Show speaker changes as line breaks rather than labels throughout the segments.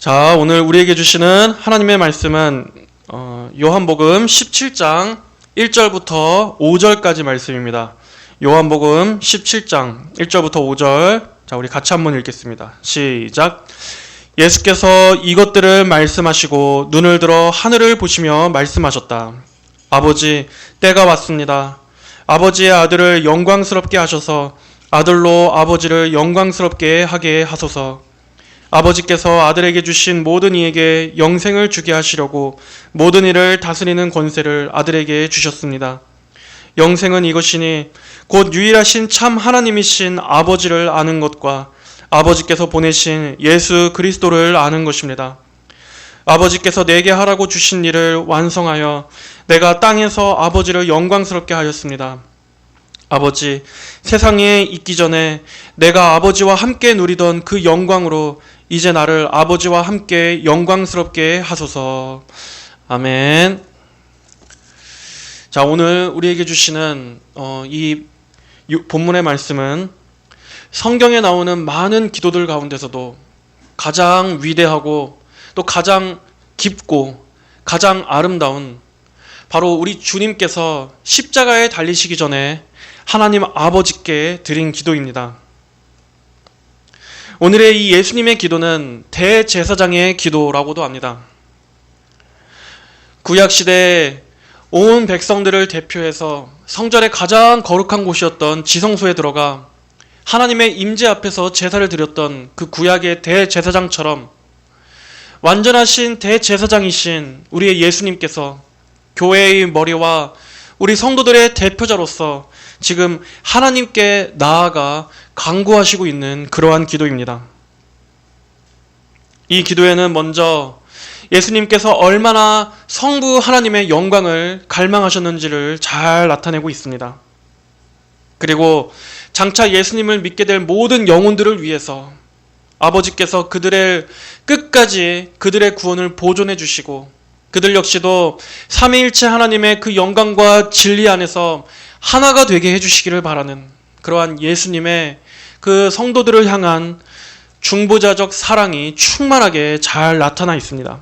자, 오늘 우리에게 주시는 하나님의 말씀은 요한복음 17장 1절부터 5절까지 말씀입니다. 요한복음 17장 1절부터 5절. 자, 우리 같이 한번 읽겠습니다. 시작. 예수께서 이것들을 말씀하시고 눈을 들어 하늘을 보시며 말씀하셨다. 아버지, 때가 왔습니다. 아버지의 아들을 영광스럽게 하셔서 아들로 아버지를 영광스럽게 하게 하소서. 아버지께서 아들에게 주신 모든 이에게 영생을 주게 하시려고 모든 일을 다스리는 권세를 아들에게 주셨습니다. 영생은 이것이니 곧 유일하신 참 하나님이신 아버지를 아는 것과 아버지께서 보내신 예수 그리스도를 아는 것입니다. 아버지께서 내게 하라고 주신 일을 완성하여 내가 땅에서 아버지를 영광스럽게 하였습니다. 아버지, 세상에 있기 전에 내가 아버지와 함께 누리던 그 영광으로 이제 나를 아버지와 함께 영광스럽게 하소서. 아멘. 자, 오늘 우리에게 주시는 이 본문의 말씀은 성경에 나오는 많은 기도들 가운데서도 가장 위대하고 또 가장 깊고 가장 아름다운 바로 우리 주님께서 십자가에 달리시기 전에 하나님 아버지께 드린 기도입니다. 오늘의 이 예수님의 기도는 대제사장의 기도라고도 합니다. 구약시대에 온 백성들을 대표해서 성전의 가장 거룩한 곳이었던 지성소에 들어가 하나님의 임재 앞에서 제사를 드렸던 그 구약의 대제사장처럼 완전하신 대제사장이신 우리의 예수님께서 교회의 머리와 우리 성도들의 대표자로서 지금 하나님께 나아가 간구하시고 있는 그러한 기도입니다. 이 기도에는 먼저 예수님께서 얼마나 성부 하나님의 영광을 갈망하셨는지를 잘 나타내고 있습니다. 그리고 장차 예수님을 믿게 될 모든 영혼들을 위해서 아버지께서 그들의 끝까지 그들의 구원을 보존해 주시고 그들 역시도 삼위일체 하나님의 그 영광과 진리 안에서 하나가 되게 해주시기를 바라는 그러한 예수님의 그 성도들을 향한 중보자적 사랑이 충만하게 잘 나타나 있습니다.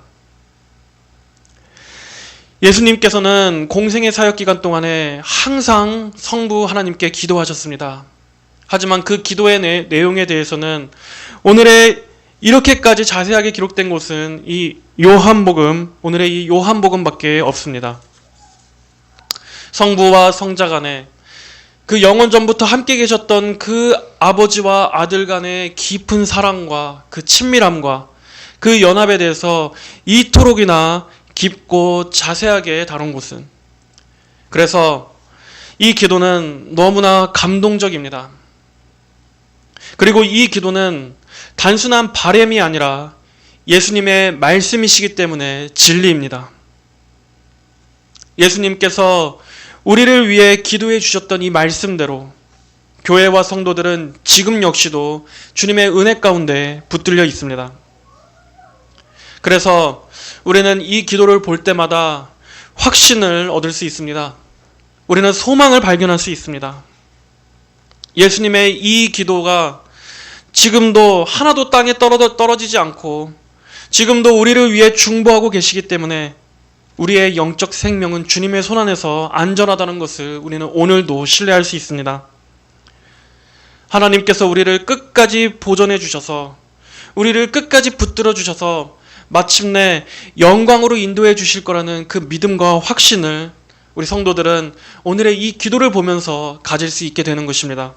예수님께서는 공생의 사역 기간 동안에 항상 성부 하나님께 기도하셨습니다. 하지만 그 기도의 내용에 대해서는 오늘의 이렇게까지 자세하게 기록된 곳은 이 요한복음, 오늘의 이 요한복음밖에 없습니다. 성부와 성자 간에 그 영원 전부터 함께 계셨던 그 아버지와 아들 간의 깊은 사랑과 그 친밀함과 그 연합에 대해서 이토록이나 깊고 자세하게 다룬 곳은, 그래서 이 기도는 너무나 감동적입니다. 그리고 이 기도는 단순한 바램이 아니라 예수님의 말씀이시기 때문에 진리입니다. 예수님께서 우리를 위해 기도해 주셨던 이 말씀대로 교회와 성도들은 지금 역시도 주님의 은혜 가운데 붙들려 있습니다. 그래서 우리는 이 기도를 볼 때마다 확신을 얻을 수 있습니다. 우리는 소망을 발견할 수 있습니다. 예수님의 이 기도가 지금도 하나도 땅에 떨어지지 않고 지금도 우리를 위해 중보하고 계시기 때문에 우리의 영적 생명은 주님의 손안에서 안전하다는 것을 우리는 오늘도 신뢰할 수 있습니다. 하나님께서 우리를 끝까지 보존해 주셔서 우리를 끝까지 붙들어 주셔서 마침내 영광으로 인도해 주실 거라는 그 믿음과 확신을 우리 성도들은 오늘의 이 기도를 보면서 가질 수 있게 되는 것입니다.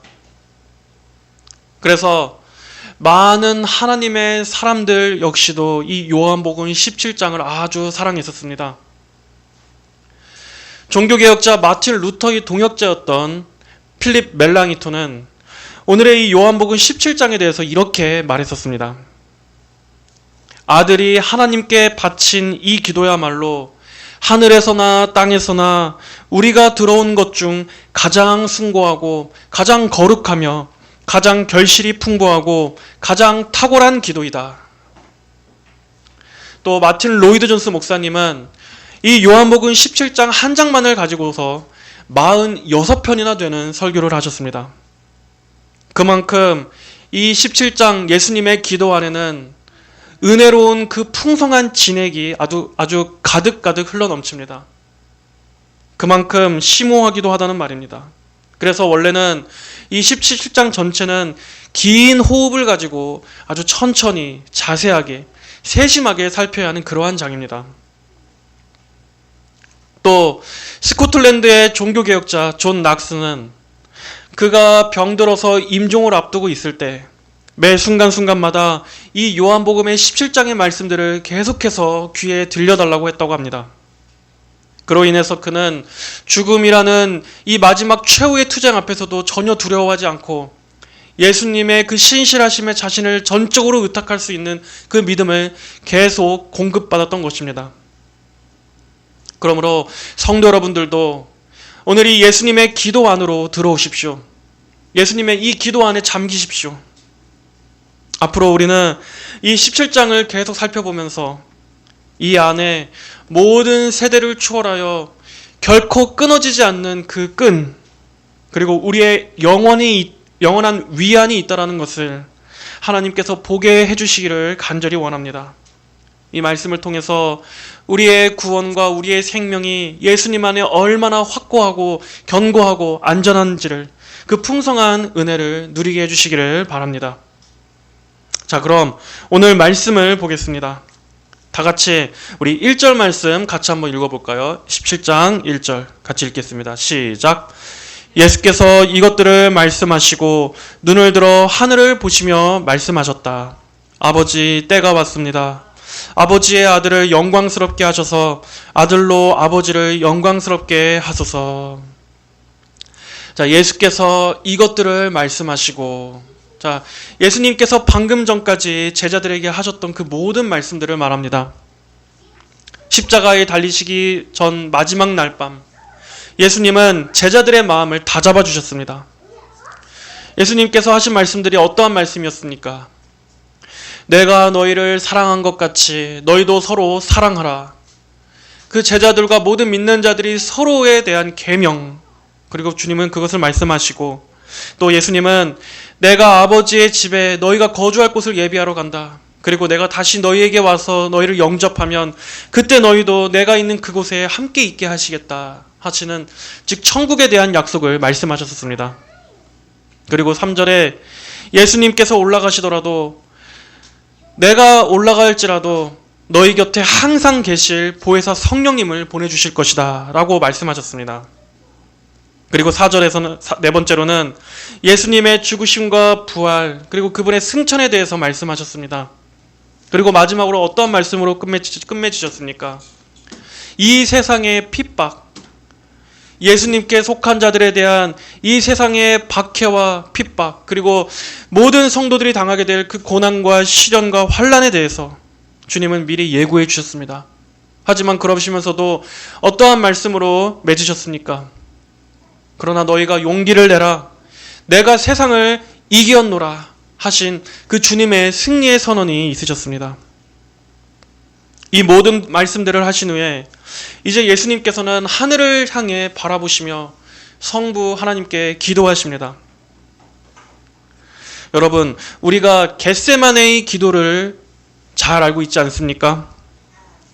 그래서 많은 하나님의 사람들 역시도 이 요한복음 17장을 아주 사랑했었습니다. 종교개혁자 마틴 루터의 동역자였던 필립 멜랑이톤은 오늘의 이 요한복음 17장에 대해서 이렇게 말했었습니다. 아들이 하나님께 바친 이 기도야말로 하늘에서나 땅에서나 우리가 들어온 것 중 가장 숭고하고 가장 거룩하며 가장 결실이 풍부하고 가장 탁월한 기도이다. 또 마틴 로이드 존스 목사님은 이 요한복음 17장 한 장만을 가지고서 46편이나 되는 설교를 하셨습니다. 그만큼 이 17장 예수님의 기도 안에는 은혜로운 그 풍성한 진액이 아주 가득가득 흘러넘칩니다. 그만큼 심오하기도 하다는 말입니다. 그래서 원래는 이 17장 전체는 긴 호흡을 가지고 아주 천천히 자세하게 세심하게 살펴야 하는 그러한 장입니다. 또 스코틀랜드의 종교개혁자 존 낙스는 그가 병들어서 임종을 앞두고 있을 때 매 순간순간마다 이 요한복음의 17장의 말씀들을 계속해서 귀에 들려달라고 했다고 합니다. 그로 인해서 그는 죽음이라는 이 마지막 최후의 투쟁 앞에서도 전혀 두려워하지 않고 예수님의 그 신실하심에 자신을 전적으로 의탁할 수 있는 그 믿음을 계속 공급받았던 것입니다. 그러므로 성도 여러분들도 오늘 이 예수님의 기도 안으로 들어오십시오. 예수님의 이 기도 안에 잠기십시오. 앞으로 우리는 이 17장을 계속 살펴보면서 이 안에 모든 세대를 초월하여 결코 끊어지지 않는 그 끈, 그리고 우리의 영원한 위안이 있다는 것을 하나님께서 보게 해주시기를 간절히 원합니다. 이 말씀을 통해서 우리의 구원과 우리의 생명이 예수님 안에 얼마나 확고하고 견고하고 안전한지를, 그 풍성한 은혜를 누리게 해주시기를 바랍니다. 자, 그럼 오늘 말씀을 보겠습니다. 다 같이 우리 1절 말씀 같이 한번 읽어볼까요? 17장 1절 같이 읽겠습니다. 시작. 예수께서 이것들을 말씀하시고 눈을 들어 하늘을 보시며 말씀하셨다. 아버지, 때가 왔습니다. 아버지의 아들을 영광스럽게 하셔서 아들로 아버지를 영광스럽게 하소서. 자, 예수께서 이것들을 말씀하시고, 자, 예수님께서 방금 전까지 제자들에게 하셨던 그 모든 말씀들을 말합니다. 십자가에 달리시기 전 마지막 날 밤, 예수님은 제자들의 마음을 다 잡아주셨습니다. 예수님께서 하신 말씀들이 어떠한 말씀이었습니까? 내가 너희를 사랑한 것 같이 너희도 서로 사랑하라. 그 제자들과 모든 믿는 자들이 서로에 대한 계명, 그리고 주님은 그것을 말씀하시고, 또 예수님은 내가 아버지의 집에 너희가 거주할 곳을 예비하러 간다. 그리고 내가 다시 너희에게 와서 너희를 영접하면 그때 너희도 내가 있는 그곳에 함께 있게 하시겠다 하시는, 즉 천국에 대한 약속을 말씀하셨습니다. 그리고 3절에 예수님께서 올라가시더라도 내가 올라갈지라도 너희 곁에 항상 계실 보혜사 성령님을 보내주실 것이다 라고 말씀하셨습니다. 그리고 4절에서는, 네 번째로는 예수님의 죽으심과 부활, 그리고 그분의 승천에 대해서 말씀하셨습니다. 그리고 마지막으로 어떠한 말씀으로 끝맺으셨습니까? 이 세상의 핍박, 예수님께 속한 자들에 대한 이 세상의 박해와 핍박, 그리고 모든 성도들이 당하게 될 그 고난과 시련과 환난에 대해서 주님은 미리 예고해 주셨습니다. 하지만 그러시면서도 어떠한 말씀으로 맺으셨습니까? 그러나 너희가 용기를 내라. 내가 세상을 이겼노라 하신 그 주님의 승리의 선언이 있으셨습니다. 이 모든 말씀들을 하신 후에 이제 예수님께서는 하늘을 향해 바라보시며 성부 하나님께 기도하십니다. 여러분, 우리가 겟세마네의 기도를 잘 알고 있지 않습니까?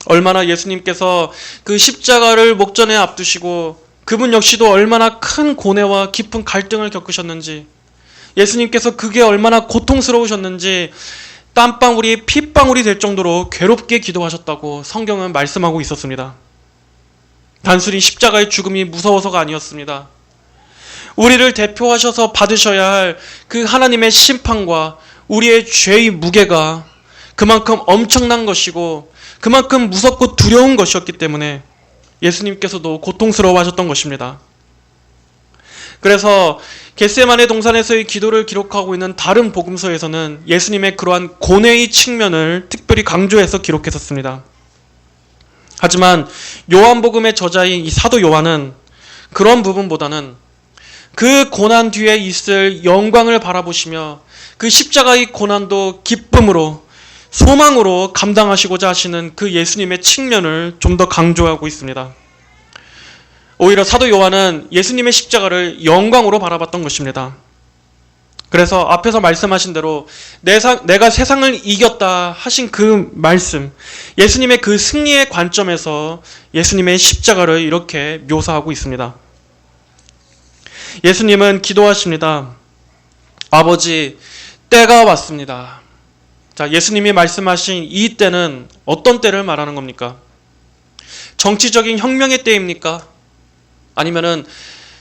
얼마나 예수님께서 그 십자가를 목전에 앞두시고 그분 역시도 얼마나 큰 고뇌와 깊은 갈등을 겪으셨는지, 예수님께서 그게 얼마나 고통스러우셨는지 땀방울이 핏방울이 될 정도로 괴롭게 기도하셨다고 성경은 말씀하고 있었습니다. 단순히 십자가의 죽음이 무서워서가 아니었습니다. 우리를 대표하셔서 받으셔야 할 그 하나님의 심판과 우리의 죄의 무게가 그만큼 엄청난 것이고 그만큼 무섭고 두려운 것이었기 때문에 예수님께서도 고통스러워하셨던 것입니다. 그래서 겟세마네 동산에서의 기도를 기록하고 있는 다른 복음서에서는 예수님의 그러한 고뇌의 측면을 특별히 강조해서 기록했었습니다. 하지만 요한복음의 저자인 이 사도 요한은 그런 부분보다는 그 고난 뒤에 있을 영광을 바라보시며 그 십자가의 고난도 기쁨으로, 소망으로 감당하시고자 하시는 그 예수님의 측면을 좀 더 강조하고 있습니다. 오히려 사도 요한은 예수님의 십자가를 영광으로 바라봤던 것입니다. 그래서 앞에서 말씀하신 대로 내가 세상을 이겼다 하신 그 말씀, 예수님의 그 승리의 관점에서 예수님의 십자가를 이렇게 묘사하고 있습니다. 예수님은 기도하십니다. 아버지, 때가 왔습니다. 자, 예수님이 말씀하신 이 때는 어떤 때를 말하는 겁니까? 정치적인 혁명의 때입니까? 아니면은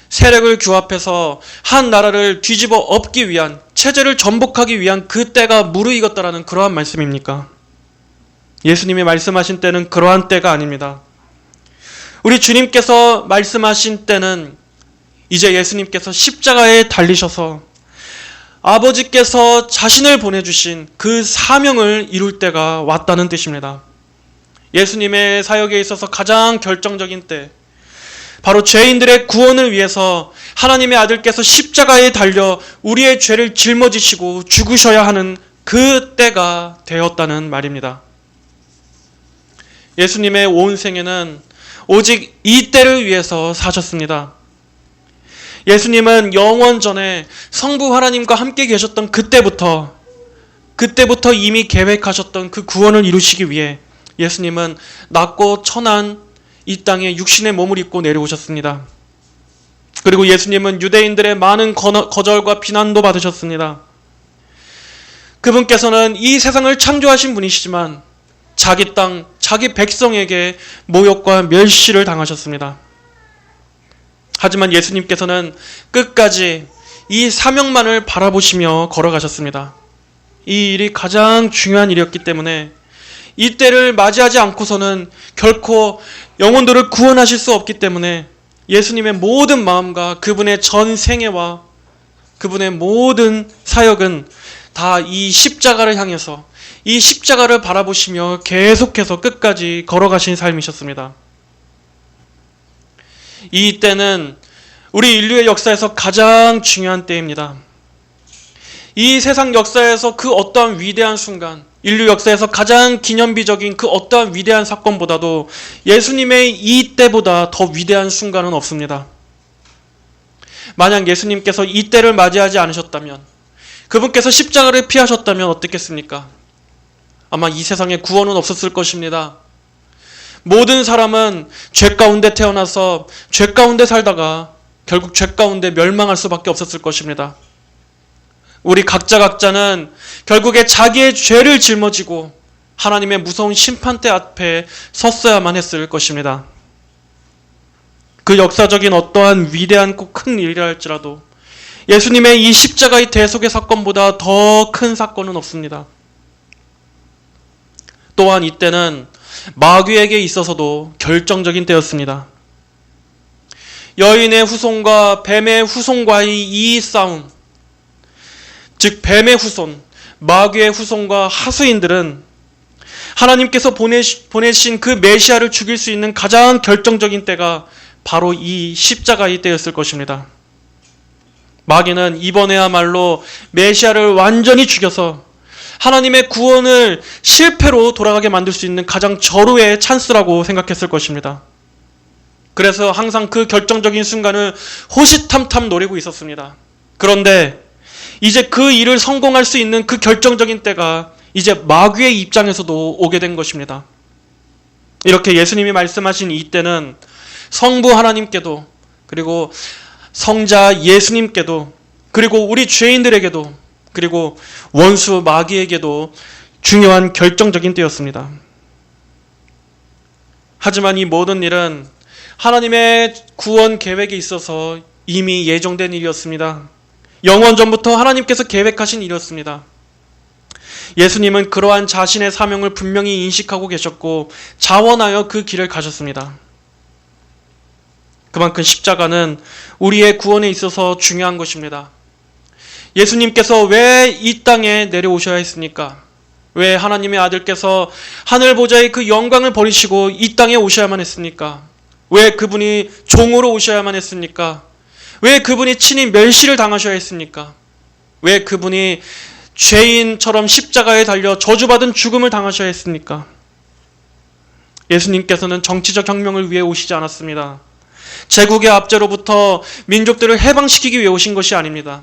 세력을 규합해서 한 나라를 뒤집어 엎기 위한, 체제를 전복하기 위한 그 때가 무르익었다라는 그러한 말씀입니까? 예수님이 말씀하신 때는 그러한 때가 아닙니다. 우리 주님께서 말씀하신 때는 이제 예수님께서 십자가에 달리셔서 아버지께서 자신을 보내주신 그 사명을 이룰 때가 왔다는 뜻입니다. 예수님의 사역에 있어서 가장 결정적인 때, 바로 죄인들의 구원을 위해서 하나님의 아들께서 십자가에 달려 우리의 죄를 짊어지시고 죽으셔야 하는 그 때가 되었다는 말입니다. 예수님의 온 생애는 오직 이 때를 위해서 사셨습니다. 예수님은 영원 전에 성부 하나님과 함께 계셨던 그때부터 이미 계획하셨던 그 구원을 이루시기 위해 예수님은 낮고 천한 이 땅에 육신의 몸을 입고 내려오셨습니다. 그리고 예수님은 유대인들의 많은 거절과 비난도 받으셨습니다. 그분께서는 이 세상을 창조하신 분이시지만 자기 땅, 자기 백성에게 모욕과 멸시를 당하셨습니다. 하지만 예수님께서는 끝까지 이 사명만을 바라보시며 걸어가셨습니다. 이 일이 가장 중요한 일이었기 때문에 이 때를 맞이하지 않고서는 결코 영혼들을 구원하실 수 없기 때문에 예수님의 모든 마음과 그분의 전 생애와 그분의 모든 사역은 다 이 십자가를 향해서, 이 십자가를 바라보시며 계속해서 끝까지 걸어가신 삶이셨습니다. 이 때는 우리 인류의 역사에서 가장 중요한 때입니다. 이 세상 역사에서 그 어떠한 위대한 순간, 인류 역사에서 가장 기념비적인 그 어떠한 위대한 사건보다도 예수님의 이 때보다 더 위대한 순간은 없습니다. 만약 예수님께서 이 때를 맞이하지 않으셨다면, 그분께서 십자가를 피하셨다면 어떻겠습니까? 아마 이 세상에 구원은 없었을 것입니다. 모든 사람은 죄 가운데 태어나서 죄 가운데 살다가 결국 죄 가운데 멸망할 수밖에 없었을 것입니다. 우리 각자는 결국에 자기의 죄를 짊어지고 하나님의 무서운 심판대 앞에 섰어야만 했을 것입니다. 그 역사적인 어떠한 위대한 꼭 큰 일이라 할지라도 예수님의 이 십자가의 대속의 사건보다 더 큰 사건은 없습니다. 또한 이때는 마귀에게 있어서도 결정적인 때였습니다. 여인의 후손과 뱀의 후손과의 이 싸움, 즉 뱀의 후손, 마귀의 후손과 하수인들은 하나님께서 보내신 그 메시아를 죽일 수 있는 가장 결정적인 때가 바로 이 십자가의 때였을 것입니다. 마귀는 이번에야말로 메시아를 완전히 죽여서 하나님의 구원을 실패로 돌아가게 만들 수 있는 가장 절호의 찬스라고 생각했을 것입니다. 그래서 항상 그 결정적인 순간을 호시탐탐 노리고 있었습니다. 그런데 이제 그 일을 성공할 수 있는 그 결정적인 때가 이제 마귀의 입장에서도 오게 된 것입니다. 이렇게 예수님이 말씀하신 이 때는 성부 하나님께도, 그리고 성자 예수님께도, 그리고 우리 죄인들에게도, 그리고 원수 마귀에게도 중요한 결정적인 때였습니다. 하지만 이 모든 일은 하나님의 구원 계획에 있어서 이미 예정된 일이었습니다. 영원 전부터 하나님께서 계획하신 일이었습니다. 예수님은 그러한 자신의 사명을 분명히 인식하고 계셨고 자원하여 그 길을 가셨습니다. 그만큼 십자가는 우리의 구원에 있어서 중요한 것입니다. 예수님께서 왜 이 땅에 내려오셔야 했습니까? 왜 하나님의 아들께서 하늘 보좌의 그 영광을 버리시고 이 땅에 오셔야만 했습니까? 왜 그분이 종으로 오셔야만 했습니까? 왜 그분이 친히 멸시를 당하셔야 했습니까? 왜 그분이 죄인처럼 십자가에 달려 저주받은 죽음을 당하셔야 했습니까? 예수님께서는 정치적 혁명을 위해 오시지 않았습니다. 제국의 압제로부터 민족들을 해방시키기 위해 오신 것이 아닙니다.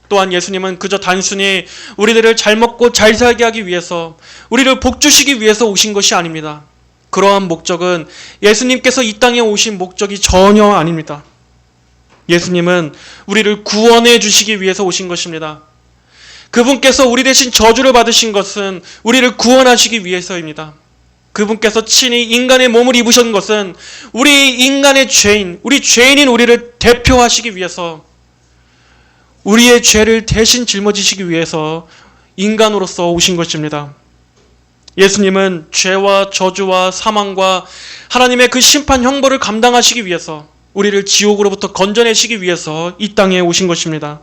또한 예수님은 그저 단순히 우리들을 잘 먹고 잘 살게 하기 위해서, 우리를 복주시기 위해서 오신 것이 아닙니다. 그러한 목적은 예수님께서 이 땅에 오신 목적이 전혀 아닙니다. 예수님은 우리를 구원해 주시기 위해서 오신 것입니다. 그분께서 우리 대신 저주를 받으신 것은 우리를 구원하시기 위해서입니다. 그분께서 친히 인간의 몸을 입으신 것은 우리 인간의 죄인, 우리 죄인인 우리를 대표하시기 위해서, 우리의 죄를 대신 짊어지시기 위해서 인간으로서 오신 것입니다. 예수님은 죄와 저주와 사망과 하나님의 그 심판 형벌을 감당하시기 위해서, 우리를 지옥으로부터 건져내시기 위해서 이 땅에 오신 것입니다.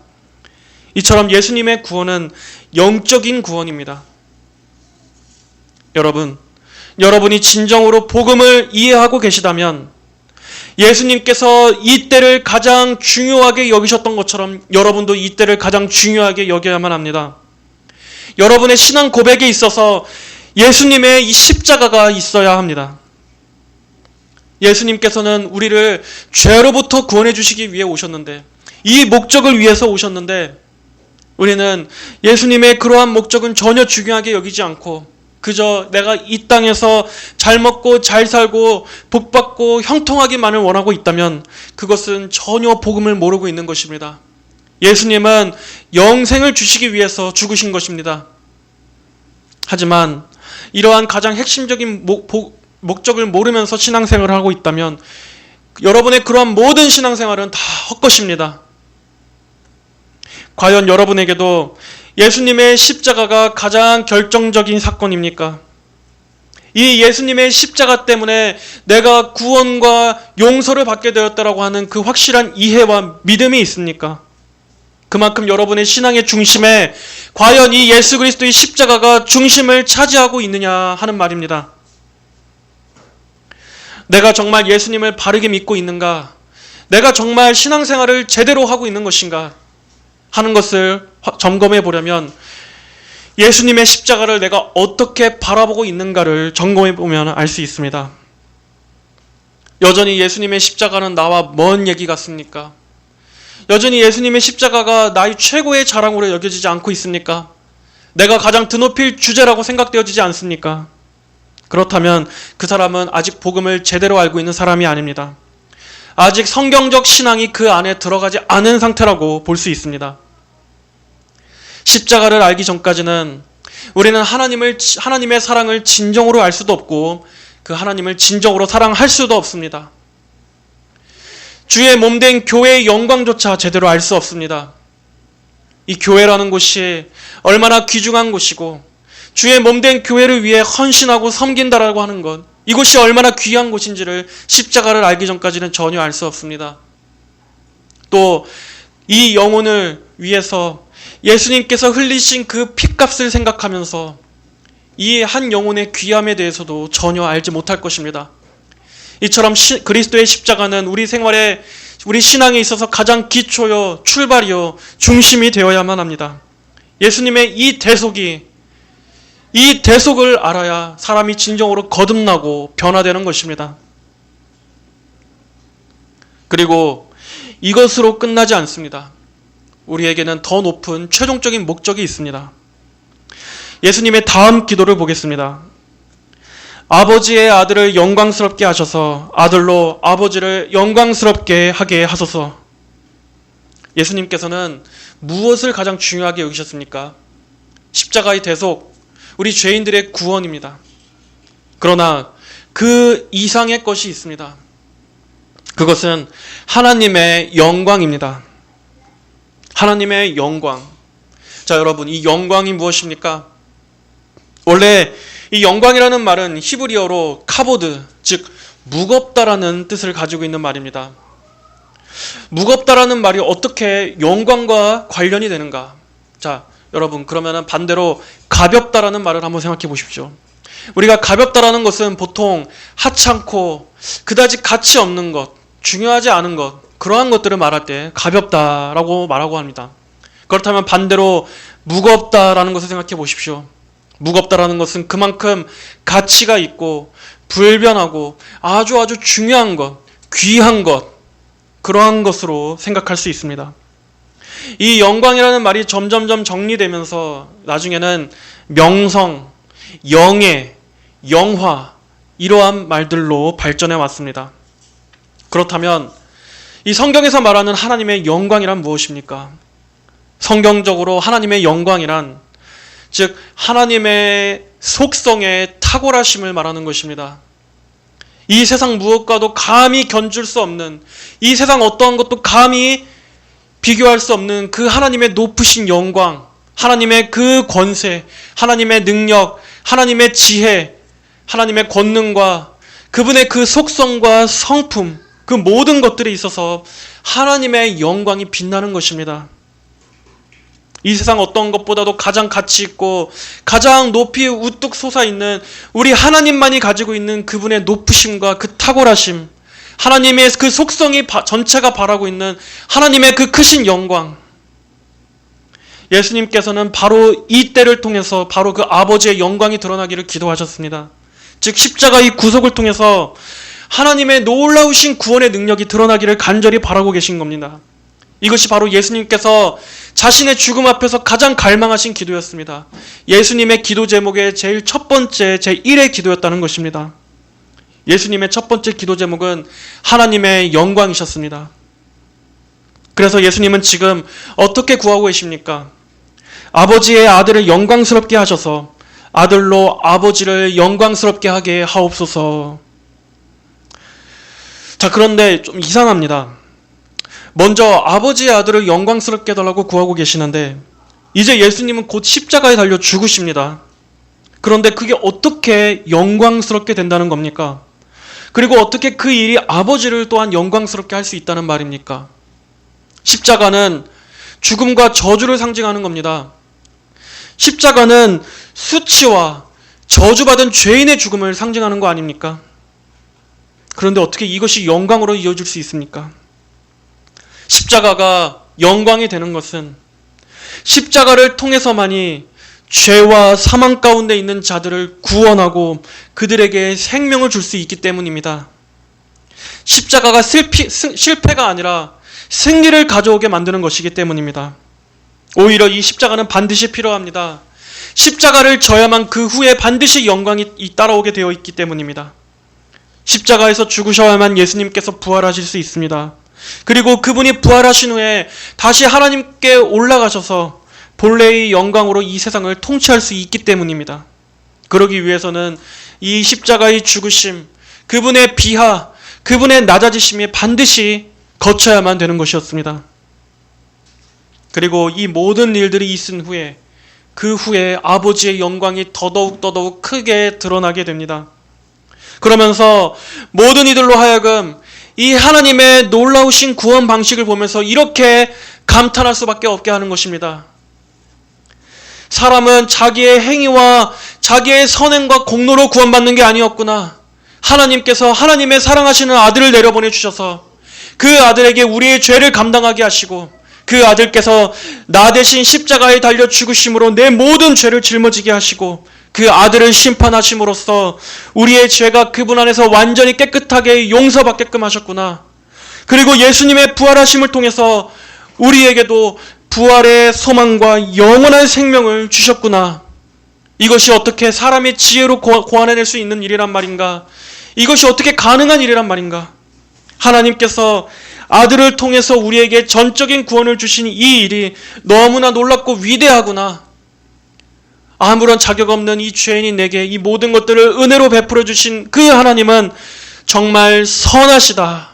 이처럼 예수님의 구원은 영적인 구원입니다. 여러분이 진정으로 복음을 이해하고 계시다면 예수님께서 이 때를 가장 중요하게 여기셨던 것처럼 여러분도 이 때를 가장 중요하게 여겨야만 합니다. 여러분의 신앙 고백에 있어서 예수님의 이 십자가가 있어야 합니다. 예수님께서는 우리를 죄로부터 구원해 주시기 위해 오셨는데, 이 목적을 위해서 오셨는데, 우리는 예수님의 그러한 목적은 전혀 중요하게 여기지 않고 그저 내가 이 땅에서 잘 먹고 잘 살고 복받고 형통하기만을 원하고 있다면 그것은 전혀 복음을 모르고 있는 것입니다. 예수님은 영생을 주시기 위해서 죽으신 것입니다. 하지만 이러한 가장 핵심적인 목적을 모르면서 신앙생활을 하고 있다면 여러분의 그러한 모든 신앙생활은 다 헛것입니다. 과연 여러분에게도 예수님의 십자가가 가장 결정적인 사건입니까? 이 예수님의 십자가 때문에 내가 구원과 용서를 받게 되었다라고 하는 그 확실한 이해와 믿음이 있습니까? 그만큼 여러분의 신앙의 중심에 과연 이 예수 그리스도의 십자가가 중심을 차지하고 있느냐 하는 말입니다. 내가 정말 예수님을 바르게 믿고 있는가? 내가 정말 신앙생활을 제대로 하고 있는 것인가? 하는 것을 점검해 보려면 예수님의 십자가를 내가 어떻게 바라보고 있는가를 점검해 보면 알 수 있습니다. 여전히 예수님의 십자가는 나와 먼 얘기 같습니까? 여전히 예수님의 십자가가 나의 최고의 자랑으로 여겨지지 않고 있습니까? 내가 가장 드높일 주제라고 생각되어지지 않습니까? 그렇다면 그 사람은 아직 복음을 제대로 알고 있는 사람이 아닙니다. 아직 성경적 신앙이 그 안에 들어가지 않은 상태라고 볼 수 있습니다. 십자가를 알기 전까지는 우리는 하나님의 사랑을 진정으로 알 수도 없고 그 하나님을 진정으로 사랑할 수도 없습니다. 주의 몸된 교회의 영광조차 제대로 알 수 없습니다. 이 교회라는 곳이 얼마나 귀중한 곳이고 주의 몸된 교회를 위해 헌신하고 섬긴다라고 하는 것, 이곳이 얼마나 귀한 곳인지를 십자가를 알기 전까지는 전혀 알 수 없습니다. 또 이 영혼을 위해서 예수님께서 흘리신 그 핏값을 생각하면서 이 한 영혼의 귀함에 대해서도 전혀 알지 못할 것입니다. 이처럼 그리스도의 십자가는 우리 생활에, 우리 신앙에 있어서 가장 기초요, 출발이요, 중심이 되어야만 합니다. 예수님의 이 대속을 알아야 사람이 진정으로 거듭나고 변화되는 것입니다. 그리고 이것으로 끝나지 않습니다. 우리에게는 더 높은 최종적인 목적이 있습니다. 예수님의 다음 기도를 보겠습니다. 아버지의 아들을 영광스럽게 하셔서 아들로 아버지를 영광스럽게 하게 하소서. 예수님께서는 무엇을 가장 중요하게 여기셨습니까? 십자가의 대속, 우리 죄인들의 구원입니다. 그러나 그 이상의 것이 있습니다. 그것은 하나님의 영광입니다. 하나님의 영광. 자, 여러분, 이 영광이 무엇입니까? 원래 이 영광이라는 말은 히브리어로 카보드, 즉 무겁다라는 뜻을 가지고 있는 말입니다. 무겁다라는 말이 어떻게 영광과 관련이 되는가? 자, 여러분, 그러면은 반대로 가볍다라는 말을 한번 생각해 보십시오. 우리가 가볍다라는 것은 보통 하찮고 그다지 가치 없는 것, 중요하지 않은 것, 그러한 것들을 말할 때 가볍다라고 말하고 합니다. 그렇다면 반대로 무겁다라는 것을 생각해 보십시오. 무겁다라는 것은 그만큼 가치가 있고 불변하고 아주 중요한 것, 귀한 것, 그러한 것으로 생각할 수 있습니다. 이 영광이라는 말이 점점점 정리되면서 나중에는 명성, 영예, 영화 이러한 말들로 발전해 왔습니다. 그렇다면 이 성경에서 말하는 하나님의 영광이란 무엇입니까? 성경적으로 하나님의 영광이란 즉 하나님의 속성의 탁월하심을 말하는 것입니다. 이 세상 무엇과도 감히 견줄 수 없는, 이 세상 어떠한 것도 감히 비교할 수 없는 그 하나님의 높으신 영광, 하나님의 그 권세, 하나님의 능력, 하나님의 지혜, 하나님의 권능과 그분의 그 속성과 성품, 그 모든 것들에 있어서 하나님의 영광이 빛나는 것입니다. 이 세상 어떤 것보다도 가장 가치 있고 가장 높이 우뚝 솟아있는 우리 하나님만이 가지고 있는 그분의 높으심과 그 탁월하심, 하나님의 그 속성이 전체가 바라고 있는 하나님의 그 크신 영광. 예수님께서는 바로 이 때를 통해서 바로 그 아버지의 영광이 드러나기를 기도하셨습니다. 즉 십자가의 구속을 통해서 하나님의 놀라우신 구원의 능력이 드러나기를 간절히 바라고 계신 겁니다. 이것이 바로 예수님께서 자신의 죽음 앞에서 가장 갈망하신 기도였습니다. 예수님의 기도 제목의 제일 첫 번째, 제1의 기도였다는 것입니다. 예수님의 첫 번째 기도 제목은 하나님의 영광이셨습니다. 그래서 예수님은 지금 어떻게 구하고 계십니까? 아버지의 아들을 영광스럽게 하셔서 아들로 아버지를 영광스럽게 하게 하옵소서. 자, 그런데 좀 이상합니다. 먼저 아버지의 아들을 영광스럽게 해달라고 구하고 계시는데 이제 예수님은 곧 십자가에 달려 죽으십니다. 그런데 그게 어떻게 영광스럽게 된다는 겁니까? 그리고 어떻게 그 일이 아버지를 또한 영광스럽게 할 수 있다는 말입니까? 십자가는 죽음과 저주를 상징하는 겁니다. 십자가는 수치와 저주받은 죄인의 죽음을 상징하는 거 아닙니까? 그런데 어떻게 이것이 영광으로 이어질 수 있습니까? 십자가가 영광이 되는 것은 십자가를 통해서만이 죄와 사망 가운데 있는 자들을 구원하고 그들에게 생명을 줄 수 있기 때문입니다. 십자가가 실패가 아니라 승리를 가져오게 만드는 것이기 때문입니다. 오히려 이 십자가는 반드시 필요합니다. 십자가를 져야만 그 후에 반드시 영광이 따라오게 되어 있기 때문입니다. 십자가에서 죽으셔야만 예수님께서 부활하실 수 있습니다. 그리고 그분이 부활하신 후에 다시 하나님께 올라가셔서 본래의 영광으로 이 세상을 통치할 수 있기 때문입니다. 그러기 위해서는 이 십자가의 죽으심, 그분의 비하, 그분의 낮아지심이 반드시 거쳐야만 되는 것이었습니다. 그리고 이 모든 일들이 있은 후에 그 후에 아버지의 영광이 더더욱 크게 드러나게 됩니다. 그러면서 모든 이들로 하여금 이 하나님의 놀라우신 구원 방식을 보면서 이렇게 감탄할 수밖에 없게 하는 것입니다. 사람은 자기의 행위와 자기의 선행과 공로로 구원받는 게 아니었구나. 하나님께서 하나님의 사랑하시는 아들을 내려보내 주셔서 그 아들에게 우리의 죄를 감당하게 하시고 그 아들께서 나 대신 십자가에 달려 죽으심으로 내 모든 죄를 짊어지게 하시고 그 아들을 심판하심으로써 우리의 죄가 그분 안에서 완전히 깨끗하게 용서받게끔 하셨구나. 그리고 예수님의 부활하심을 통해서 우리에게도 부활의 소망과 영원한 생명을 주셨구나. 이것이 어떻게 사람의 지혜로 고안해낼 수 있는 일이란 말인가? 이것이 어떻게 가능한 일이란 말인가? 하나님께서 아들을 통해서 우리에게 전적인 구원을 주신 이 일이 너무나 놀랍고 위대하구나. 아무런 자격 없는 이 죄인인 내게 이 모든 것들을 은혜로 베풀어 주신 그 하나님은 정말 선하시다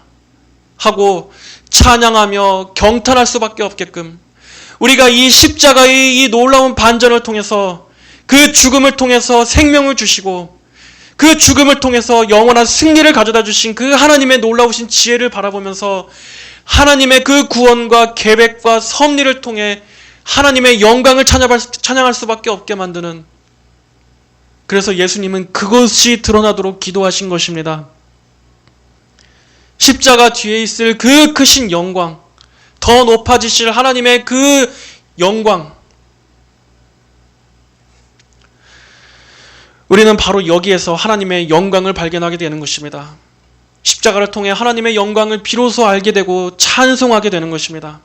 하고 찬양하며 경탄할 수밖에 없게끔 우리가 이 십자가의 이 놀라운 반전을 통해서 그 죽음을 통해서 생명을 주시고 그 죽음을 통해서 영원한 승리를 가져다 주신 그 하나님의 놀라우신 지혜를 바라보면서 하나님의 그 구원과 계획과 섭리를 통해 하나님의 영광을 찬양할 수밖에 없게 만드는, 그래서 예수님은 그것이 드러나도록 기도하신 것입니다. 십자가 뒤에 있을 그 크신 영광, 더 높아지실 하나님의 그 영광, 우리는 바로 여기에서 하나님의 영광을 발견하게 되는 것입니다. 십자가를 통해 하나님의 영광을 비로소 알게 되고 찬송하게 되는 것입니다.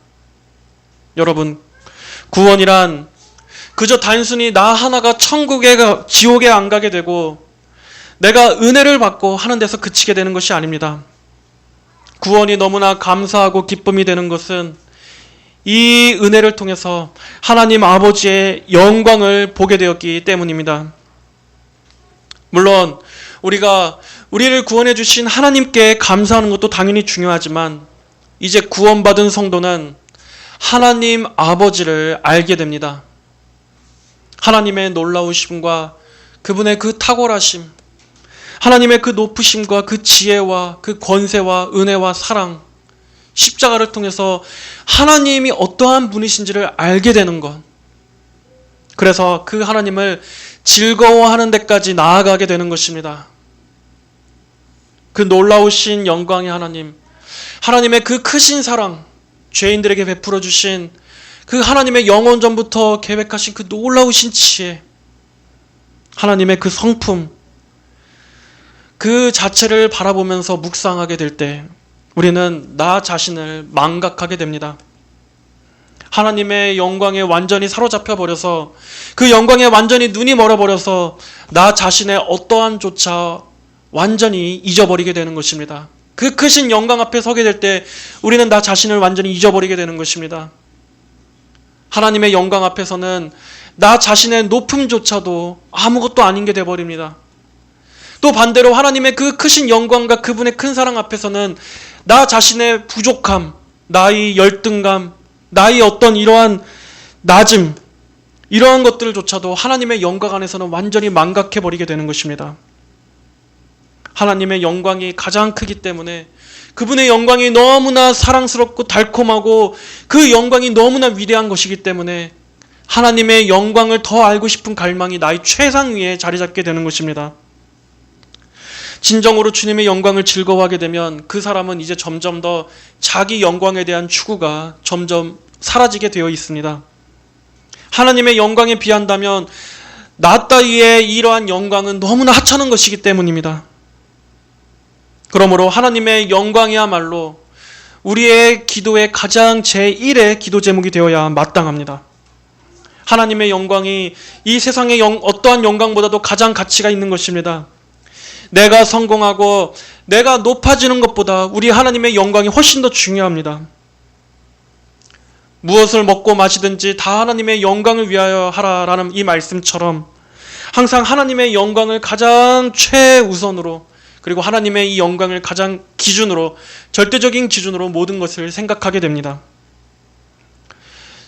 여러분, 구원이란 그저 단순히 나 하나가 지옥에 안 가게 되고 내가 은혜를 받고 하는 데서 그치게 되는 것이 아닙니다. 구원이 너무나 감사하고 기쁨이 되는 것은 이 은혜를 통해서 하나님 아버지의 영광을 보게 되었기 때문입니다. 물론 우리를 구원해 주신 하나님께 감사하는 것도 당연히 중요하지만 이제 구원받은 성도는 하나님 아버지를 알게 됩니다. 하나님의 놀라우심과 그분의 그 탁월하심, 하나님의 그 높으심과 그 지혜와 그 권세와 은혜와 사랑, 십자가를 통해서 하나님이 어떠한 분이신지를 알게 되는 것. 그래서 그 하나님을 즐거워하는 데까지 나아가게 되는 것입니다. 그 놀라우신 영광의 하나님, 하나님의 그 크신 사랑, 죄인들에게 베풀어 주신 그 하나님의 영원 전부터 계획하신 그 놀라우신 지혜, 하나님의 그 성품, 그 자체를 바라보면서 묵상하게 될 때 우리는 나 자신을 망각하게 됩니다. 하나님의 영광에 완전히 사로잡혀 버려서 그 영광에 완전히 눈이 멀어버려서 나 자신의 어떠함조차 완전히 잊어버리게 되는 것입니다. 그 크신 영광 앞에 서게 될 때 우리는 나 자신을 완전히 잊어버리게 되는 것입니다. 하나님의 영광 앞에서는 나 자신의 높음조차도 아무것도 아닌 게 되어버립니다. 또 반대로 하나님의 그 크신 영광과 그분의 큰 사랑 앞에서는 나 자신의 부족함, 나의 열등감, 나의 어떤 이러한 낮음, 이러한 것들조차도 하나님의 영광 안에서는 완전히 망각해버리게 되는 것입니다. 하나님의 영광이 가장 크기 때문에 그분의 영광이 너무나 사랑스럽고 달콤하고 그 영광이 너무나 위대한 것이기 때문에 하나님의 영광을 더 알고 싶은 갈망이 나의 최상위에 자리 잡게 되는 것입니다. 진정으로 주님의 영광을 즐거워하게 되면 그 사람은 이제 점점 더 자기 영광에 대한 추구가 점점 사라지게 되어 있습니다. 하나님의 영광에 비한다면 나 따위의 이러한 영광은 너무나 하찮은 것이기 때문입니다. 그러므로 하나님의 영광이야말로 우리의 기도의 가장 제1의 기도 제목이 되어야 마땅합니다. 하나님의 영광이 이 세상의 어떠한 영광보다도 가장 가치가 있는 것입니다. 내가 성공하고 내가 높아지는 것보다 우리 하나님의 영광이 훨씬 더 중요합니다. 무엇을 먹고 마시든지 다 하나님의 영광을 위하여 하라라는 이 말씀처럼 항상 하나님의 영광을 가장 최우선으로, 그리고 하나님의 이 영광을 가장 기준으로, 절대적인 기준으로 모든 것을 생각하게 됩니다.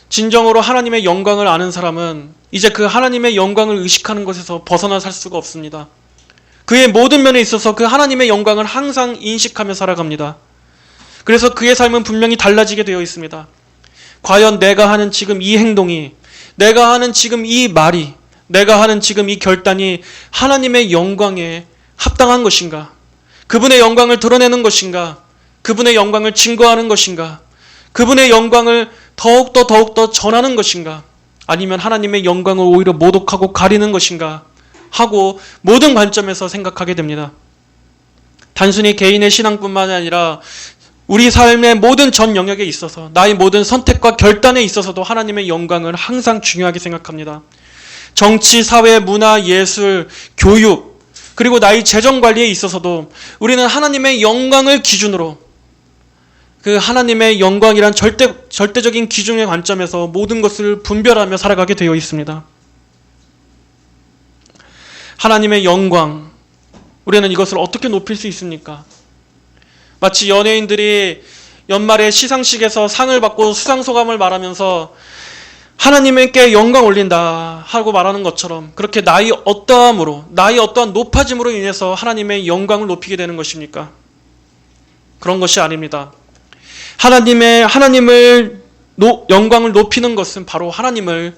진정으로 하나님의 영광을 아는 사람은 이제 그 하나님의 영광을 의식하는 것에서 벗어나 살 수가 없습니다. 그의 모든 면에 있어서 그 하나님의 영광을 항상 인식하며 살아갑니다. 그래서 그의 삶은 분명히 달라지게 되어 있습니다. 과연 내가 하는 지금 이 행동이, 내가 하는 지금 이 말이, 내가 하는 지금 이 결단이 하나님의 영광에 합당한 것인가? 그분의 영광을 드러내는 것인가? 그분의 영광을 증거하는 것인가? 그분의 영광을 더욱더 전하는 것인가? 아니면 하나님의 영광을 오히려 모독하고 가리는 것인가? 하고 모든 관점에서 생각하게 됩니다. 단순히 개인의 신앙뿐만 아니라 우리 삶의 모든 전 영역에 있어서, 나의 모든 선택과 결단에 있어서도 하나님의 영광을 항상 중요하게 생각합니다. 정치, 사회, 문화, 예술, 교육, 그리고 나의 재정 관리에 있어서도 우리는 하나님의 영광을 기준으로, 그 하나님의 영광이란 절대적인 기준의 관점에서 모든 것을 분별하며 살아가게 되어 있습니다. 하나님의 영광, 우리는 이것을 어떻게 높일 수 있습니까? 마치 연예인들이 연말에 시상식에서 상을 받고 수상소감을 말하면서 하나님께 영광 올린다 하고 말하는 것처럼 그렇게 나의 어떠함으로, 나의 어떠한 높아짐으로 인해서 하나님의 영광을 높이게 되는 것입니까? 그런 것이 아닙니다. 하나님을 영광을 높이는 것은 바로 하나님을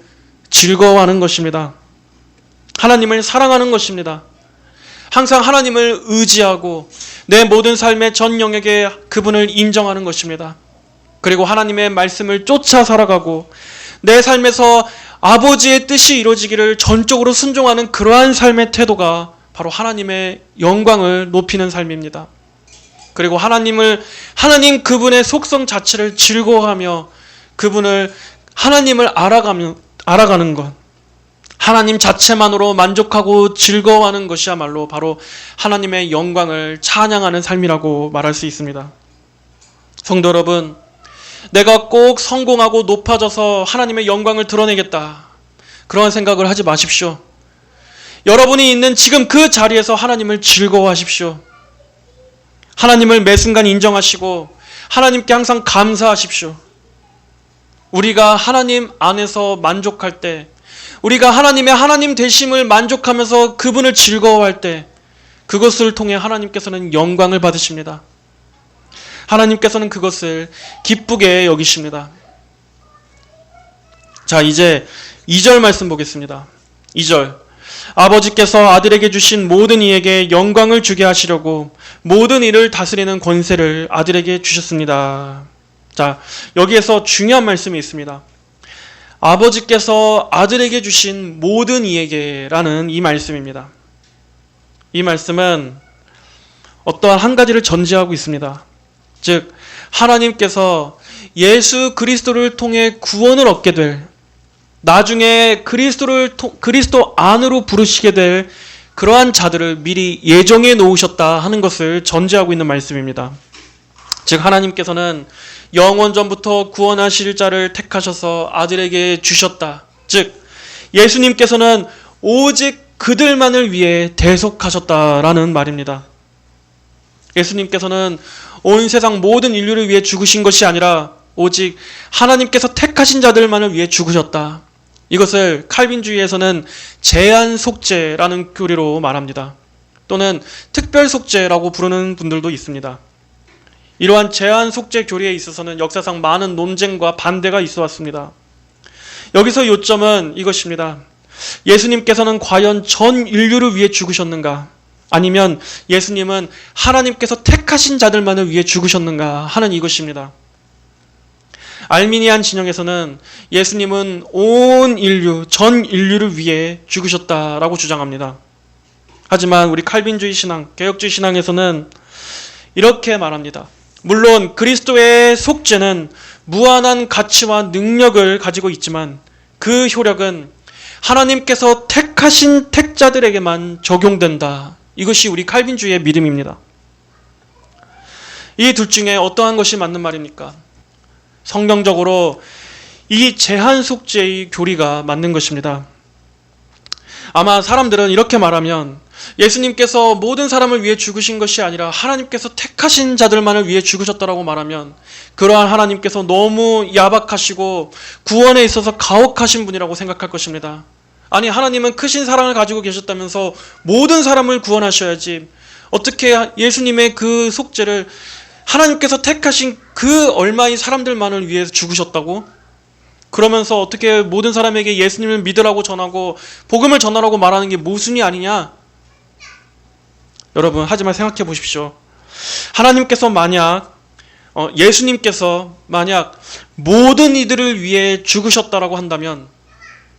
즐거워하는 것입니다. 하나님을 사랑하는 것입니다. 항상 하나님을 의지하고 내 모든 삶의 전 영역에 그분을 인정하는 것입니다. 그리고 하나님의 말씀을 쫓아 살아가고 내 삶에서 아버지의 뜻이 이루어지기를 전적으로 순종하는 그러한 삶의 태도가 바로 하나님의 영광을 높이는 삶입니다. 그리고 하나님 그분의 속성 자체를 즐거워하며 그분을 하나님을 알아가는 것, 하나님 자체만으로 만족하고 즐거워하는 것이야말로 바로 하나님의 영광을 찬양하는 삶이라고 말할 수 있습니다. 성도 여러분, 내가 꼭 성공하고 높아져서 하나님의 영광을 드러내겠다, 그런 생각을 하지 마십시오. 여러분이 있는 지금 그 자리에서 하나님을 즐거워하십시오. 하나님을 매 순간 인정하시고 하나님께 항상 감사하십시오. 우리가 하나님 안에서 만족할 때, 우리가 하나님의 하나님 되심을 만족하면서 그분을 즐거워할 때, 그것을 통해 하나님께서는 영광을 받으십니다. 하나님께서는 그것을 기쁘게 여기십니다. 자, 이제 2절 말씀 보겠습니다. 2절. 아버지께서 아들에게 주신 모든 이에게 영광을 주게 하시려고 모든 일을 다스리는 권세를 아들에게 주셨습니다. 자, 여기에서 중요한 말씀이 있습니다. 아버지께서 아들에게 주신 모든 이에게 라는 이 말씀입니다. 이 말씀은 어떠한 한 가지를 전제하고 있습니다. 즉, 하나님께서 예수 그리스도를 통해 구원을 얻게 될, 나중에 그리스도 안으로 부르시게 될 그러한 자들을 미리 예정해 놓으셨다 하는 것을 전제하고 있는 말씀입니다. 즉, 하나님께서는 영원 전부터 구원하실 자를 택하셔서 아들에게 주셨다. 즉, 예수님께서는 오직 그들만을 위해 대속하셨다라는 말입니다. 예수님께서는 온 세상 모든 인류를 위해 죽으신 것이 아니라 오직 하나님께서 택하신 자들만을 위해 죽으셨다. 이것을 칼빈주의에서는 제한 속죄라는 교리로 말합니다. 또는 특별 속죄라고 부르는 분들도 있습니다. 이러한 제한 속죄 교리에 있어서는 역사상 많은 논쟁과 반대가 있어 왔습니다. 여기서 요점은 이것입니다. 예수님께서는 과연 전 인류를 위해 죽으셨는가? 아니면 예수님은 하나님께서 택하신 자들만을 위해 죽으셨는가 하는 이것입니다. 알미니안 진영에서는 예수님은 온 인류, 전 인류를 위해 죽으셨다라고 주장합니다. 하지만 우리 칼빈주의 신앙, 개혁주의 신앙에서는 이렇게 말합니다. 물론 그리스도의 속죄는 무한한 가치와 능력을 가지고 있지만 그 효력은 하나님께서 택하신 택자들에게만 적용된다. 이것이 우리 칼빈주의의 믿음입니다. 이 둘 중에 어떠한 것이 맞는 말입니까? 성경적으로 이 제한 속죄의 교리가 맞는 것입니다. 아마 사람들은 이렇게 말하면 예수님께서 모든 사람을 위해 죽으신 것이 아니라 하나님께서 택하신 자들만을 위해 죽으셨다라고 말하면 그러한 하나님께서 너무 야박하시고 구원에 있어서 가혹하신 분이라고 생각할 것입니다. 아니, 하나님은 크신 사랑을 가지고 계셨다면서 모든 사람을 구원하셔야지 어떻게 예수님의 그 속죄를 하나님께서 택하신 그 얼마의 사람들만을 위해서 죽으셨다고? 그러면서 어떻게 모든 사람에게 예수님을 믿으라고 전하고 복음을 전하라고 말하는 게 모순이 아니냐? 여러분, 하지만 생각해 보십시오. 하나님께서 예수님께서 만약 모든 이들을 위해 죽으셨다라고 한다면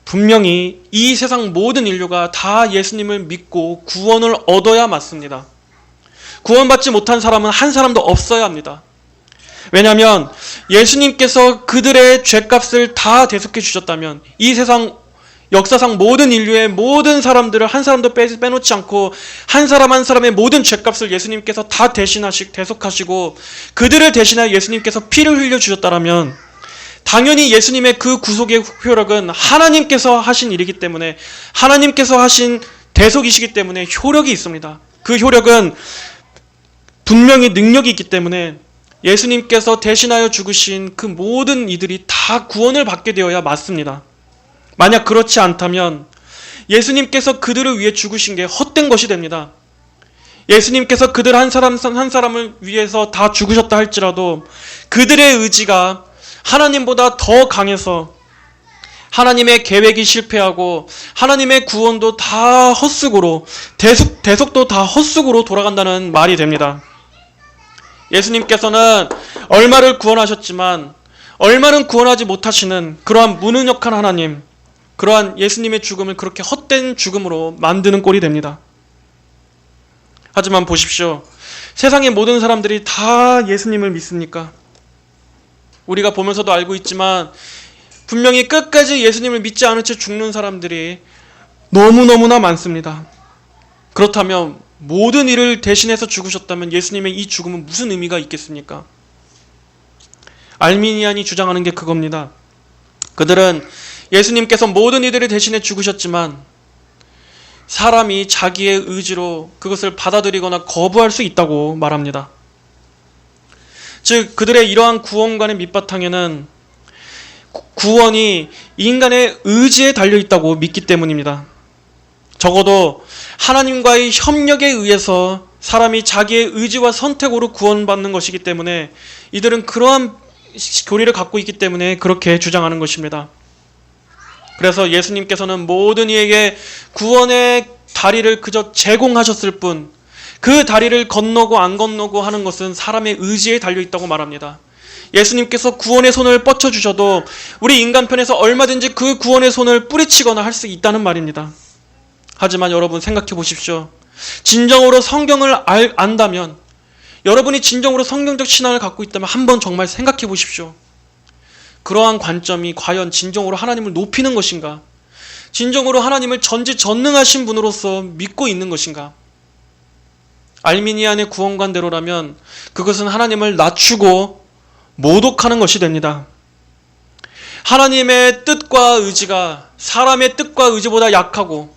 분명히 이 세상 모든 인류가 다 예수님을 믿고 구원을 얻어야 맞습니다. 구원받지 못한 사람은 한 사람도 없어야 합니다. 왜냐하면 예수님께서 그들의 죄값을 다 대속해 주셨다면 이 세상 역사상 모든 인류의 모든 사람들을 한 사람도 빼놓지 않고 한 사람 한 사람의 모든 죄값을 예수님께서 다 대속하시고 그들을 대신하여 예수님께서 피를 흘려 주셨다라면 당연히 예수님의 그 구속의 효력은 하나님께서 하신 일이기 때문에 하나님께서 하신 대속이시기 때문에 효력이 있습니다. 그 효력은 분명히 능력이 있기 때문에 예수님께서 대신하여 죽으신 그 모든 이들이 다 구원을 받게 되어야 맞습니다. 만약 그렇지 않다면 예수님께서 그들을 위해 죽으신 게 헛된 것이 됩니다. 예수님께서 그들 한 사람을 위해서 다 죽으셨다 할지라도 그들의 의지가 하나님보다 더 강해서 하나님의 계획이 실패하고 하나님의 구원도 다 헛수고로 대속도 다 헛수고로 돌아간다는 말이 됩니다. 예수님께서는 얼마를 구원하셨지만 얼마는 구원하지 못하시는 그러한 무능력한 하나님, 그러한 예수님의 죽음을 그렇게 헛된 죽음으로 만드는 꼴이 됩니다. 하지만 보십시오. 세상의 모든 사람들이 다 예수님을 믿습니까? 우리가 보면서도 알고 있지만 분명히 끝까지 예수님을 믿지 않은 채 죽는 사람들이 너무너무나 많습니다. 그렇다면 모든 일을 대신해서 죽으셨다면 예수님의 이 죽음은 무슨 의미가 있겠습니까? 알미니안이 주장하는 게 그겁니다. 그들은 예수님께서 모든 이들을 대신해 죽으셨지만 사람이 자기의 의지로 그것을 받아들이거나 거부할 수 있다고 말합니다. 즉 그들의 이러한 구원관의 밑바탕에는 구원이 인간의 의지에 달려있다고 믿기 때문입니다. 적어도 하나님과의 협력에 의해서 사람이 자기의 의지와 선택으로 구원받는 것이기 때문에 이들은 그러한 교리를 갖고 있기 때문에 그렇게 주장하는 것입니다. 그래서 예수님께서는 모든 이에게 구원의 다리를 그저 제공하셨을 뿐 그 다리를 건너고 안 건너고 하는 것은 사람의 의지에 달려있다고 말합니다. 예수님께서 구원의 손을 뻗쳐주셔도 우리 인간편에서 얼마든지 그 구원의 손을 뿌리치거나 할 수 있다는 말입니다. 하지만 여러분 생각해 보십시오. 진정으로 성경을 안다면, 여러분이 진정으로 성경적 신앙을 갖고 있다면 한번 정말 생각해 보십시오. 그러한 관점이 과연 진정으로 하나님을 높이는 것인가? 진정으로 하나님을 전지전능하신 분으로서 믿고 있는 것인가? 알미니안의 구원관대로라면 그것은 하나님을 낮추고 모독하는 것이 됩니다. 하나님의 뜻과 의지가 사람의 뜻과 의지보다 약하고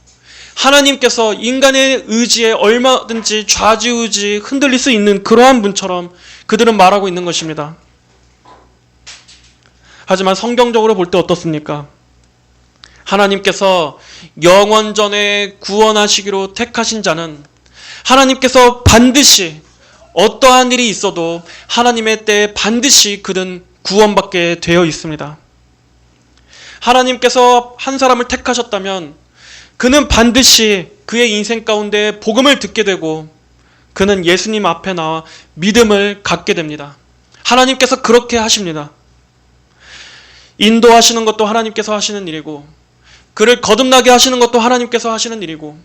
하나님께서 인간의 의지에 얼마든지 좌지우지 흔들릴 수 있는 그러한 분처럼 그들은 말하고 있는 것입니다. 하지만 성경적으로 볼 때 어떻습니까? 하나님께서 영원전에 구원하시기로 택하신 자는 하나님께서 반드시 어떠한 일이 있어도 하나님의 때에 반드시 그는 구원받게 되어 있습니다. 하나님께서 한 사람을 택하셨다면 그는 반드시 그의 인생 가운데 복음을 듣게 되고 그는 예수님 앞에 나와 믿음을 갖게 됩니다. 하나님께서 그렇게 하십니다. 인도하시는 것도 하나님께서 하시는 일이고 그를 거듭나게 하시는 것도 하나님께서 하시는 일이고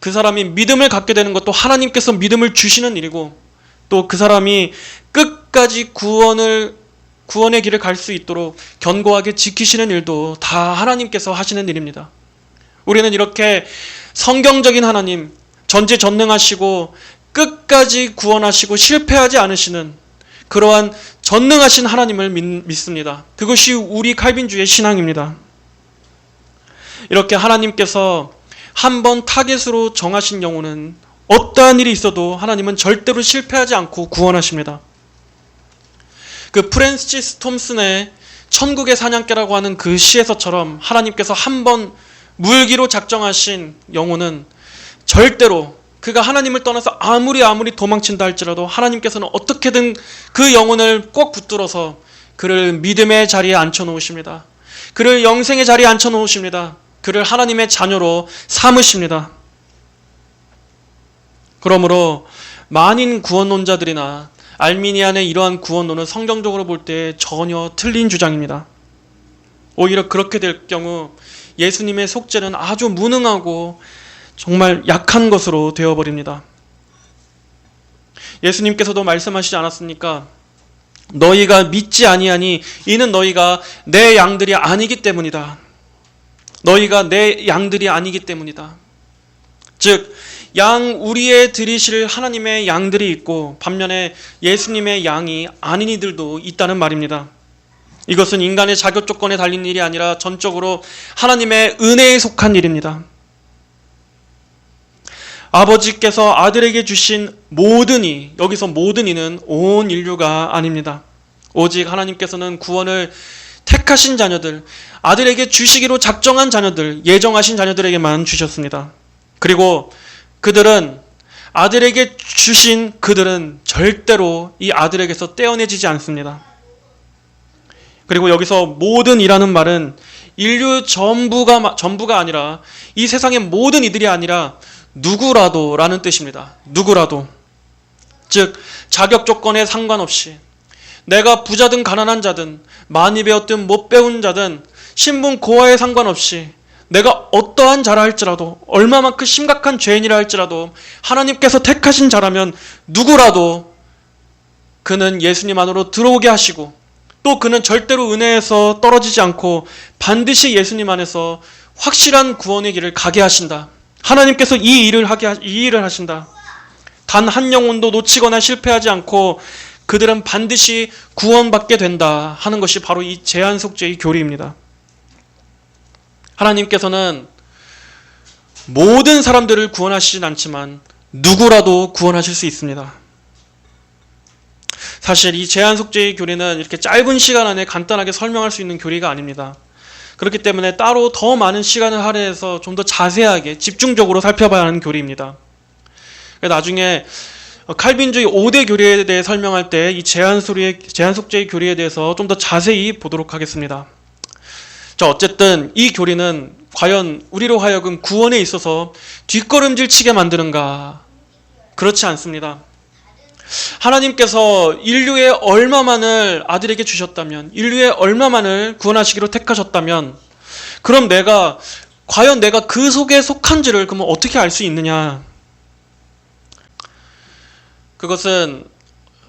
그 사람이 믿음을 갖게 되는 것도 하나님께서 믿음을 주시는 일이고 또 그 사람이 끝까지 구원의 길을 갈 수 있도록 견고하게 지키시는 일도 다 하나님께서 하시는 일입니다. 우리는 이렇게 성경적인 하나님, 전지전능하시고 끝까지 구원하시고 실패하지 않으시는 그러한 전능하신 하나님을 믿습니다. 그것이 우리 칼빈주의 신앙입니다. 이렇게 하나님께서 한번 타겟으로 정하신 영혼은 어떠한 일이 있어도 하나님은 절대로 실패하지 않고 구원하십니다. 그 프랜시스 톰슨의 천국의 사냥개라고 하는 그 시에서처럼 하나님께서 한번 물기로 작정하신 영혼은 절대로 그가 하나님을 떠나서 아무리 도망친다 할지라도 하나님께서는 어떻게든 그 영혼을 꼭 붙들어서 그를 믿음의 자리에 앉혀놓으십니다. 그를 영생의 자리에 앉혀놓으십니다. 그를 하나님의 자녀로 삼으십니다. 그러므로 만인 구원론자들이나 알미니안의 이러한 구원론은 성경적으로 볼 때 전혀 틀린 주장입니다. 오히려 그렇게 될 경우 예수님의 속죄는 아주 무능하고 정말 약한 것으로 되어버립니다. 예수님께서도 말씀하시지 않았습니까? 너희가 믿지 아니하니 이는 너희가 내 양들이 아니기 때문이다. 너희가 내 양들이 아니기 때문이다. 즉 우리의 들이실 하나님의 양들이 있고 반면에 예수님의 양이 아닌 이들도 있다는 말입니다. 이것은 인간의 자격 조건에 달린 일이 아니라 전적으로 하나님의 은혜에 속한 일입니다. 아버지께서 아들에게 주신 모든 이, 여기서 모든 이는 온 인류가 아닙니다. 오직 하나님께서는 구원을 택하신 자녀들, 아들에게 주시기로 작정한 자녀들, 예정하신 자녀들에게만 주셨습니다. 그리고 그들은 아들에게 주신 그들은 절대로 이 아들에게서 떼어내지지 않습니다. 그리고 여기서 모든 이라는 말은 인류 전부가 아니라 이 세상의 모든 이들이 아니라 누구라도 라는 뜻입니다. 누구라도. 즉 자격 조건에 상관없이 내가 부자든 가난한 자든 많이 배웠든 못 배운 자든 신분 고하에 상관없이 내가 어떠한 자라 할지라도 얼마만큼 심각한 죄인이라 할지라도 하나님께서 택하신 자라면 누구라도 그는 예수님 안으로 들어오게 하시고 또 그는 절대로 은혜에서 떨어지지 않고 반드시 예수님 안에서 확실한 구원의 길을 가게 하신다. 하나님께서 이 일을 하신다. 단 한 영혼도 놓치거나 실패하지 않고 그들은 반드시 구원받게 된다 하는 것이 바로 이 제한속죄의 교리입니다. 하나님께서는 모든 사람들을 구원하시진 않지만 누구라도 구원하실 수 있습니다. 사실 이 제한속죄의 교리는 이렇게 짧은 시간 안에 간단하게 설명할 수 있는 교리가 아닙니다. 그렇기 때문에 따로 더 많은 시간을 할애해서 좀 더 자세하게 집중적으로 살펴봐야 하는 교리입니다. 나중에 칼빈주의 5대 교리에 대해 설명할 때 이 제한속죄의 교리에 대해서 좀 더 자세히 보도록 하겠습니다. 자, 어쨌든 이 교리는 과연 우리로 하여금 구원에 있어서 뒷걸음질 치게 만드는가? 그렇지 않습니다. 하나님께서 인류의 얼마만을 아들에게 주셨다면, 인류의 얼마만을 구원하시기로 택하셨다면, 그럼 과연 내가 그 속에 속한지를 그러면 어떻게 알 수 있느냐? 그것은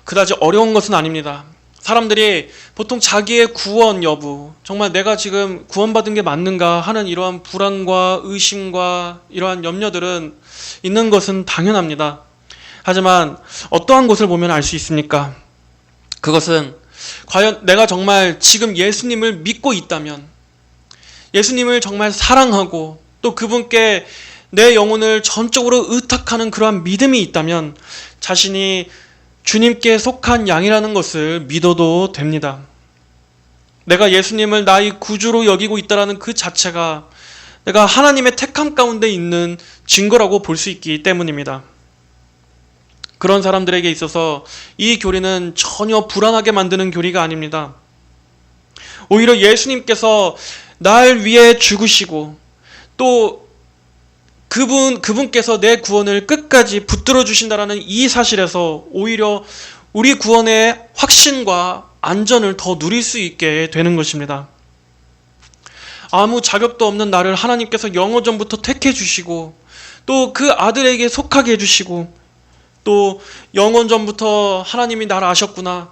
그다지 어려운 것은 아닙니다. 사람들이 보통 자기의 구원 여부, 정말 내가 지금 구원받은 게 맞는가 하는 이러한 불안과 의심과 이러한 염려들은 있는 것은 당연합니다. 하지만 어떠한 것을 보면 알 수 있습니까? 그것은 과연 내가 정말 지금 예수님을 믿고 있다면, 예수님을 정말 사랑하고 또 그분께 내 영혼을 전적으로 의탁하는 그러한 믿음이 있다면 자신이 주님께 속한 양이라는 것을 믿어도 됩니다. 내가 예수님을 나의 구주로 여기고 있다는 그 자체가 내가 하나님의 택함 가운데 있는 증거라고 볼 수 있기 때문입니다. 그런 사람들에게 있어서 이 교리는 전혀 불안하게 만드는 교리가 아닙니다. 오히려 예수님께서 날 위해 죽으시고 또 그분께서 내 구원을 끝까지 붙들어 주신다라는 이 사실에서 오히려 우리 구원의 확신과 안전을 더 누릴 수 있게 되는 것입니다. 아무 자격도 없는 나를 하나님께서 영원전부터 택해 주시고 또 그 아들에게 속하게 해주시고 또 영원전부터 하나님이 나를 아셨구나.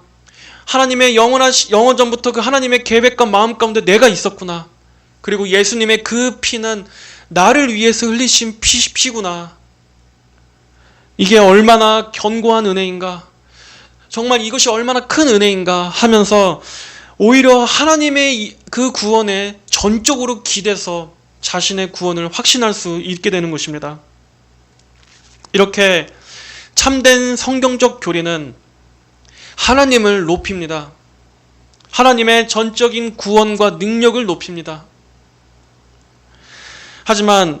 하나님의 영원전부터 그 하나님의 계획과 마음 가운데 내가 있었구나. 그리고 예수님의 그 피는 나를 위해서 흘리신 피구나. 이게 얼마나 견고한 은혜인가. 정말 이것이 얼마나 큰 은혜인가 하면서 오히려 하나님의 그 구원에 전적으로 기대서 자신의 구원을 확신할 수 있게 되는 것입니다. 이렇게 참된 성경적 교리는 하나님을 높입니다. 하나님의 전적인 구원과 능력을 높입니다. 하지만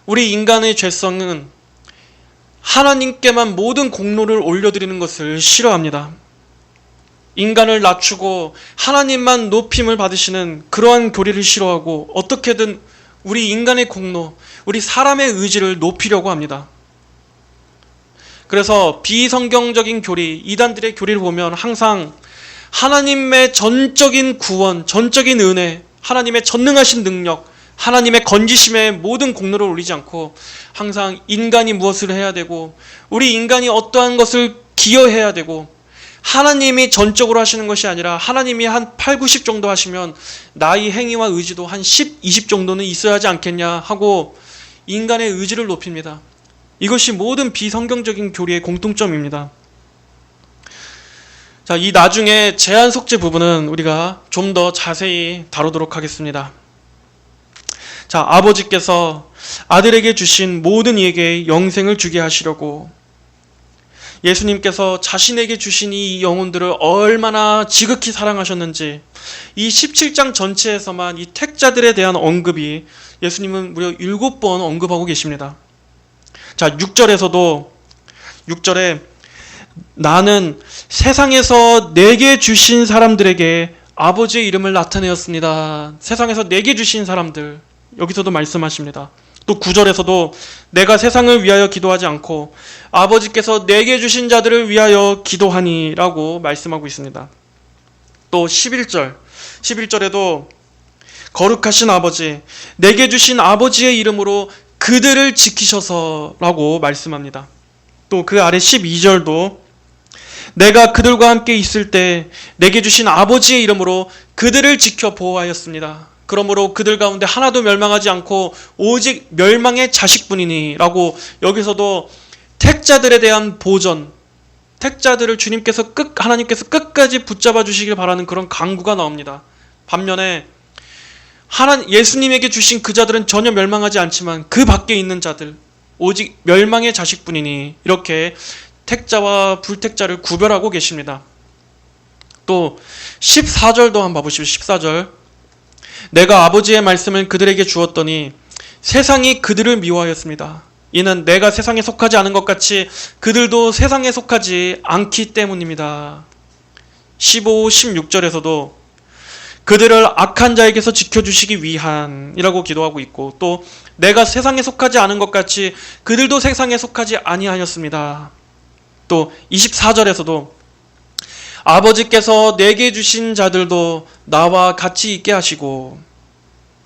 우리 인간의 죄성은 하나님께만 모든 공로를 올려드리는 것을 싫어합니다. 인간을 낮추고 하나님만 높임을 받으시는 그러한 교리를 싫어하고 어떻게든 우리 인간의 공로, 우리 사람의 의지를 높이려고 합니다. 그래서 비성경적인 교리, 이단들의 교리를 보면 항상 하나님의 전적인 구원, 전적인 은혜, 하나님의 전능하신 능력, 하나님의 건지심에 모든 공로를 올리지 않고 항상 인간이 무엇을 해야 되고 우리 인간이 어떠한 것을 기여해야 되고 하나님이 전적으로 하시는 것이 아니라 하나님이 한 8, 90 정도 하시면 나의 행위와 의지도 한 10, 20 정도는 있어야 하지 않겠냐 하고 인간의 의지를 높입니다. 이것이 모든 비성경적인 교리의 공통점입니다. 자, 이 나중에 제한속죄 부분은 우리가 좀 더 자세히 다루도록 하겠습니다. 자, 아버지께서 아들에게 주신 모든 이에게 영생을 주게 하시려고 예수님께서 자신에게 주신 이 영혼들을 얼마나 지극히 사랑하셨는지 이 17장 전체에서만 이 택자들에 대한 언급이 예수님은 무려 7번 언급하고 계십니다. 자, 6절에 나는 세상에서 내게 주신 사람들에게 아버지의 이름을 나타내었습니다. 세상에서 내게 주신 사람들, 여기서도 말씀하십니다. 또 9절에서도 내가 세상을 위하여 기도하지 않고 아버지께서 내게 주신 자들을 위하여 기도하니 라고 말씀하고 있습니다. 또 11절에도 거룩하신 아버지, 내게 주신 아버지의 이름으로 그들을 지키셔서 라고 말씀합니다. 또 그 아래 12절도 내가 그들과 함께 있을 때 내게 주신 아버지의 이름으로 그들을 지켜 보호하였습니다. 그러므로 그들 가운데 하나도 멸망하지 않고 오직 멸망의 자식뿐이니 라고 여기서도 택자들에 대한 보전, 택자들을 하나님께서 끝까지 붙잡아 주시길 바라는 그런 강구가 나옵니다. 반면에 예수님에게 주신 그 자들은 전혀 멸망하지 않지만 그 밖에 있는 자들 오직 멸망의 자식뿐이니 이렇게 택자와 불택자를 구별하고 계십니다. 또 14절도 한번 봐보시죠. 14절. 내가 아버지의 말씀을 그들에게 주었더니 세상이 그들을 미워하였습니다. 이는 내가 세상에 속하지 않은 것 같이 그들도 세상에 속하지 않기 때문입니다. 15, 16절에서도 그들을 악한 자에게서 지켜주시기 위한이라고 기도하고 있고, 또 내가 세상에 속하지 않은 것 같이 그들도 세상에 속하지 아니하였습니다. 또 24절에서도 아버지께서 내게 주신 자들도 나와 같이 있게 하시고,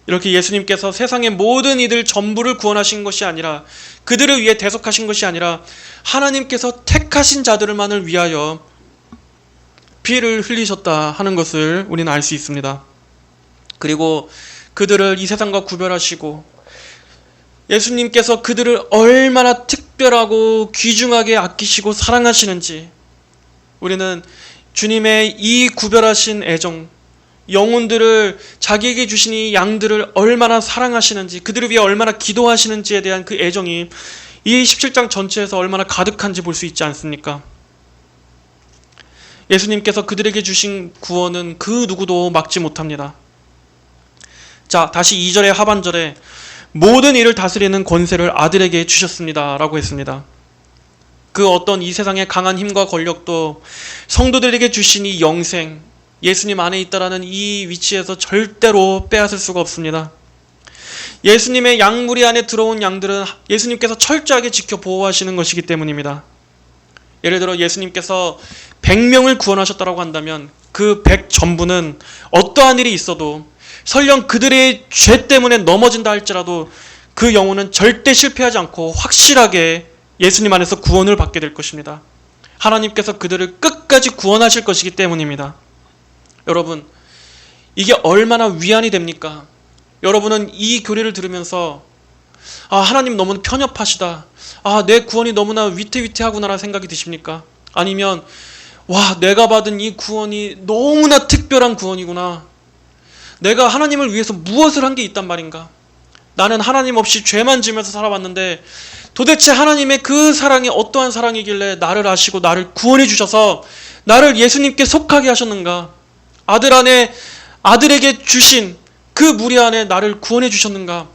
이렇게 예수님께서 세상의 모든 이들 전부를 구원하신 것이 아니라, 그들을 위해 대속하신 것이 아니라 하나님께서 택하신 자들만을 위하여 피를 흘리셨다 하는 것을 우리는 알 수 있습니다. 그리고 그들을 이 세상과 구별하시고 예수님께서 그들을 얼마나 특별하고 귀중하게 아끼시고 사랑하시는지, 우리는 주님의 이 구별하신 애정, 영혼들을 자기에게 주신 이 양들을 얼마나 사랑하시는지, 그들을 위해 얼마나 기도하시는지에 대한 그 애정이 이 17장 전체에서 얼마나 가득한지 볼 수 있지 않습니까? 예수님께서 그들에게 주신 구원은 그 누구도 막지 못합니다. 자, 다시 2절의 하반절에 모든 일을 다스리는 권세를 아들에게 주셨습니다 라고 했습니다. 그 어떤 이 세상의 강한 힘과 권력도 성도들에게 주신 이 영생, 예수님 안에 있다라는 이 위치에서 절대로 빼앗을 수가 없습니다. 예수님의 양무리 안에 들어온 양들은 예수님께서 철저하게 지켜 보호하시는 것이기 때문입니다. 예를 들어 예수님께서 100명을 구원하셨다고 한다면 그 100 전부는 어떠한 일이 있어도, 설령 그들의 죄 때문에 넘어진다 할지라도 그 영혼은 절대 실패하지 않고 확실하게 예수님 안에서 구원을 받게 될 것입니다. 하나님께서 그들을 끝까지 구원하실 것이기 때문입니다. 여러분, 이게 얼마나 위안이 됩니까? 여러분은 이 교리를 들으면서 하나님 너무 편협하시다, 내 구원이 너무나 위태위태하구나라는 생각이 드십니까? 아니면 내가 받은 이 구원이 너무나 특별한 구원이구나, 내가 하나님을 위해서 무엇을 한 게 있단 말인가, 나는 하나님 없이 죄만 지으면서 살아왔는데 도대체 하나님의 그 사랑이 어떠한 사랑이길래 나를 아시고 나를 구원해 주셔서 나를 예수님께 속하게 하셨는가, 아들에게 주신 그 무리 안에 나를 구원해 주셨는가.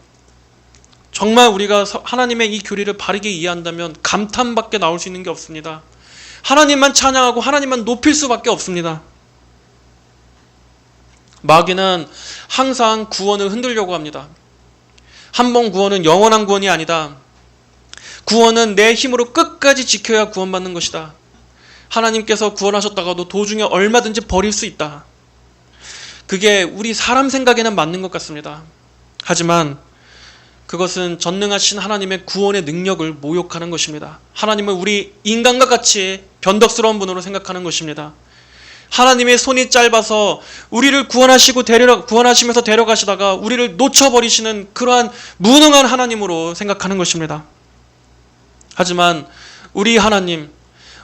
정말 우리가 하나님의 이 교리를 바르게 이해한다면 감탄밖에 나올 수 있는 게 없습니다. 하나님만 찬양하고 하나님만 높일 수밖에 없습니다. 마귀는 항상 구원을 흔들려고 합니다. 한 번 구원은 영원한 구원이 아니다. 구원은 내 힘으로 끝까지 지켜야 구원받는 것이다. 하나님께서 구원하셨다가도 도중에 얼마든지 버릴 수 있다. 그게 우리 사람 생각에는 맞는 것 같습니다. 하지만 그것은 전능하신 하나님의 구원의 능력을 모욕하는 것입니다. 하나님을 우리 인간과 같이 변덕스러운 분으로 생각하는 것입니다. 하나님의 손이 짧아서 우리를 구원하시면서 데려가시다가 우리를 놓쳐버리시는 그러한 무능한 하나님으로 생각하는 것입니다. 하지만 우리 하나님,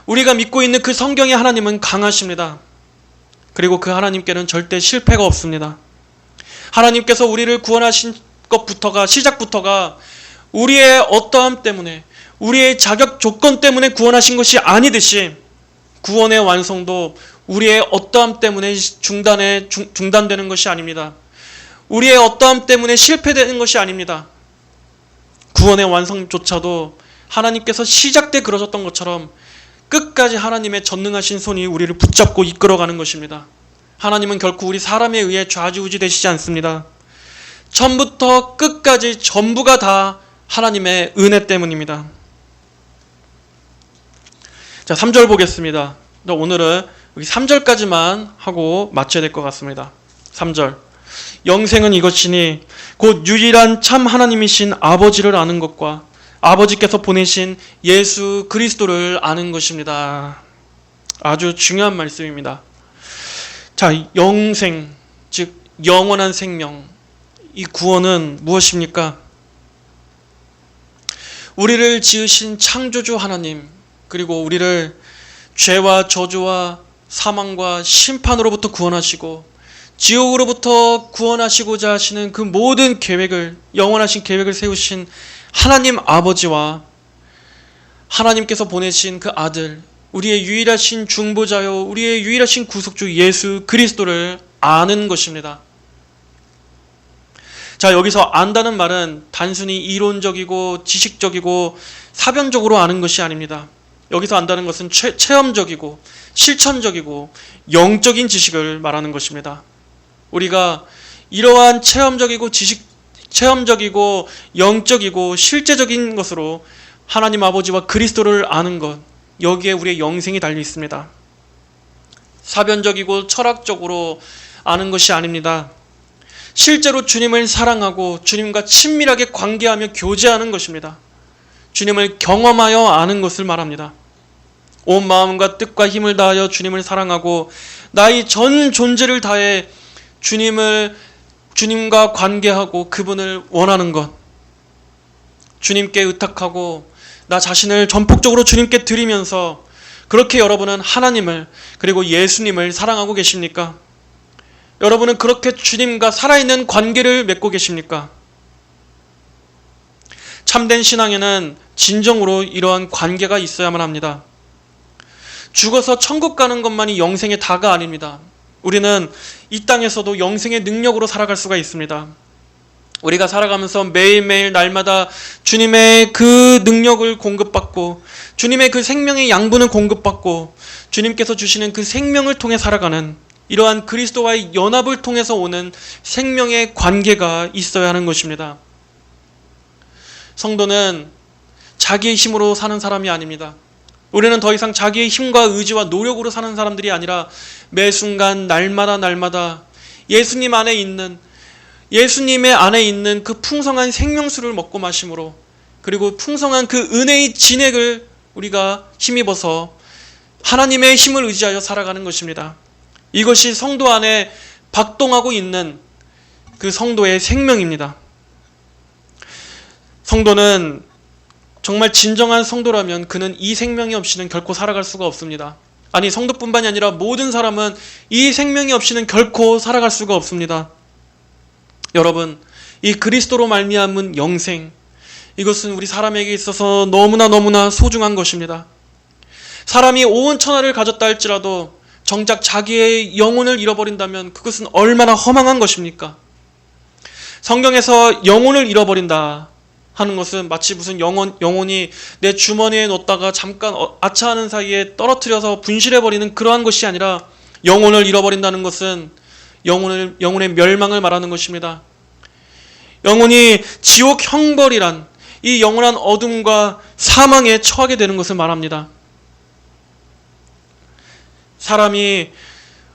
우리가 믿고 있는 그 성경의 하나님은 강하십니다. 그리고 그 하나님께는 절대 실패가 없습니다. 하나님께서 우리를 구원하신 시작부터가 우리의 어떠함 때문에, 우리의 자격 조건 때문에 구원하신 것이 아니듯이, 구원의 완성도 우리의 어떠함 때문에 중단되는 것이 아닙니다. 우리의 어떠함 때문에 실패되는 것이 아닙니다. 구원의 완성조차도 하나님께서 시작 때 그러셨던 것처럼 끝까지 하나님의 전능하신 손이 우리를 붙잡고 이끌어가는 것입니다. 하나님은 결코 우리 사람에 의해 좌지우지 되시지 않습니다. 처음부터 끝까지 전부가 다 하나님의 은혜 때문입니다. 자, 3절 보겠습니다. 오늘은 여기 3절까지만 하고 마쳐야 될 것 같습니다. 3절. 영생은 이것이니 곧 유일한 참 하나님이신 아버지를 아는 것과 아버지께서 보내신 예수 그리스도를 아는 것입니다. 아주 중요한 말씀입니다. 자, 영생, 즉 영원한 생명. 이 구원은 무엇입니까? 우리를 지으신 창조주 하나님, 그리고 우리를 죄와 저주와 사망과 심판으로부터 구원하시고 지옥으로부터 구원하시고자 하시는 그 모든 계획을, 영원하신 계획을 세우신 하나님 아버지와 하나님께서 보내신 그 아들, 우리의 유일하신 중보자요, 우리의 유일하신 구속주 예수 그리스도를 아는 것입니다. 자, 여기서 안다는 말은 단순히 이론적이고 지식적이고 사변적으로 아는 것이 아닙니다. 여기서 안다는 것은 체험적이고 실천적이고 영적인 지식을 말하는 것입니다. 우리가 이러한 체험적이고 영적이고 실제적인 것으로 하나님 아버지와 그리스도를 아는 것, 여기에 우리의 영생이 달려 있습니다. 사변적이고 철학적으로 아는 것이 아닙니다. 실제로 주님을 사랑하고 주님과 친밀하게 관계하며 교제하는 것입니다. 주님을 경험하여 아는 것을 말합니다. 온 마음과 뜻과 힘을 다하여 주님을 사랑하고 나의 전 존재를 다해 주님과 관계하고 그분을 원하는 것, 주님께 의탁하고 나 자신을 전폭적으로 주님께 드리면서, 그렇게 여러분은 하나님을 그리고 예수님을 사랑하고 계십니까? 여러분은 그렇게 주님과 살아있는 관계를 맺고 계십니까? 참된 신앙에는 진정으로 이러한 관계가 있어야만 합니다. 죽어서 천국 가는 것만이 영생의 다가 아닙니다. 우리는 이 땅에서도 영생의 능력으로 살아갈 수가 있습니다. 우리가 살아가면서 매일매일 날마다 주님의 그 능력을 공급받고 주님의 그 생명의 양분을 공급받고 주님께서 주시는 그 생명을 통해 살아가는 이러한 그리스도와의 연합을 통해서 오는 생명의 관계가 있어야 하는 것입니다. 성도는 자기의 힘으로 사는 사람이 아닙니다. 우리는 더 이상 자기의 힘과 의지와 노력으로 사는 사람들이 아니라 매 순간 날마다 예수님의 안에 있는 그 풍성한 생명수를 먹고 마심으로, 그리고 풍성한 그 은혜의 진액을 우리가 힘입어서 하나님의 힘을 의지하여 살아가는 것입니다. 이것이 성도 안에 박동하고 있는 그 성도의 생명입니다. 성도는 정말 진정한 성도라면 그는 이 생명이 없이는 결코 살아갈 수가 없습니다. 아니, 성도뿐만이 아니라 모든 사람은 이 생명이 없이는 결코 살아갈 수가 없습니다. 여러분, 이 그리스도로 말미암은 영생, 이것은 우리 사람에게 있어서 너무나 소중한 것입니다. 사람이 온 천하를 가졌다 할지라도 정작 자기의 영혼을 잃어버린다면 그것은 얼마나 허망한 것입니까? 성경에서 영혼을 잃어버린다 하는 것은 마치 무슨 영혼이 내 주머니에 넣었다가 잠깐 아차하는 사이에 떨어뜨려서 분실해버리는 그러한 것이 아니라, 영혼을 잃어버린다는 것은 영혼의 멸망을 말하는 것입니다. 영혼이 지옥 형벌이란 이 영원한 어둠과 사망에 처하게 되는 것을 말합니다. 사람이,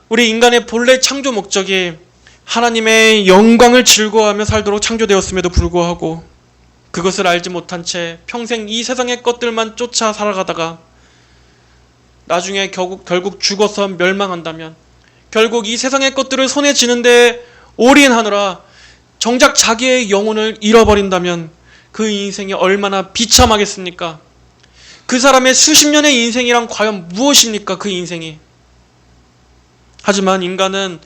우리 인간의 본래 창조 목적이 하나님의 영광을 즐거워하며 살도록 창조되었음에도 불구하고 그것을 알지 못한 채 평생 이 세상의 것들만 쫓아 살아가다가 나중에 결국 죽어서 멸망한다면, 결국 이 세상의 것들을 손에 쥐는데 올인하느라 정작 자기의 영혼을 잃어버린다면 그 인생이 얼마나 비참하겠습니까? 그 사람의 수십 년의 인생이란 과연 무엇입니까? 그 인생이. 하지만 인간은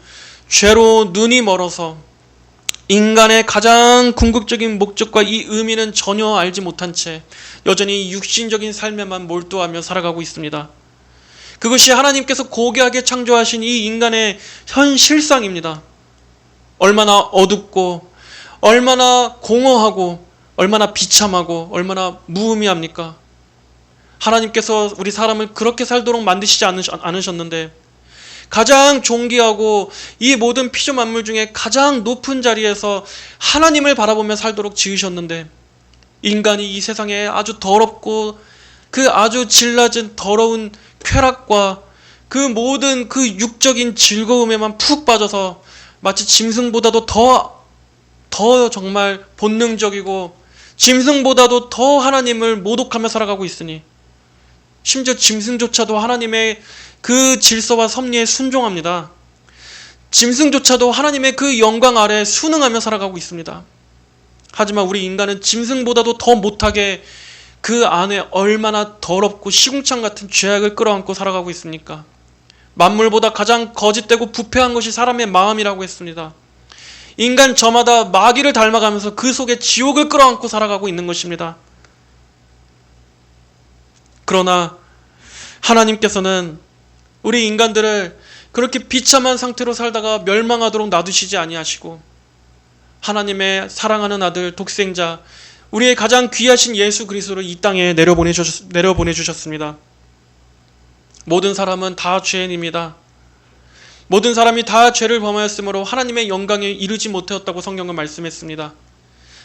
죄로 눈이 멀어서 인간의 가장 궁극적인 목적과 이 의미는 전혀 알지 못한 채 여전히 육신적인 삶에만 몰두하며 살아가고 있습니다. 그것이 하나님께서 고귀하게 창조하신 이 인간의 현실상입니다. 얼마나 어둡고 얼마나 공허하고 얼마나 비참하고 얼마나 무의미합니까? 하나님께서 우리 사람을 그렇게 살도록 만드시지 않으셨는데, 가장 존귀하고 이 모든 피조 만물 중에 가장 높은 자리에서 하나님을 바라보며 살도록 지으셨는데, 인간이 이 세상에 아주 더럽고 그 아주 질 낮은 더러운 쾌락과 그 모든 그 육적인 즐거움에만 푹 빠져서 마치 짐승보다도 더 정말 본능적이고 짐승보다도 더 하나님을 모독하며 살아가고 있으니, 심지어 짐승조차도 하나님의 그 질서와 섭리에 순종합니다. 짐승조차도 하나님의 그 영광 아래 순응하며 살아가고 있습니다. 하지만 우리 인간은 짐승보다도 더 못하게 그 안에 얼마나 더럽고 시궁창 같은 죄악을 끌어안고 살아가고 있습니까? 만물보다 가장 거짓되고 부패한 것이 사람의 마음이라고 했습니다. 인간 저마다 마귀를 닮아가면서 그 속에 지옥을 끌어안고 살아가고 있는 것입니다. 그러나 하나님께서는 우리 인간들을 그렇게 비참한 상태로 살다가 멸망하도록 놔두시지 아니하시고 하나님의 사랑하는 아들 독생자 우리의 가장 귀하신 예수 그리스도를 이 땅에 내려보내주셨습니다. 모든 사람은 다 죄인입니다. 모든 사람이 다 죄를 범하였으므로 하나님의 영광에 이르지 못하였다고 성경은 말씀했습니다.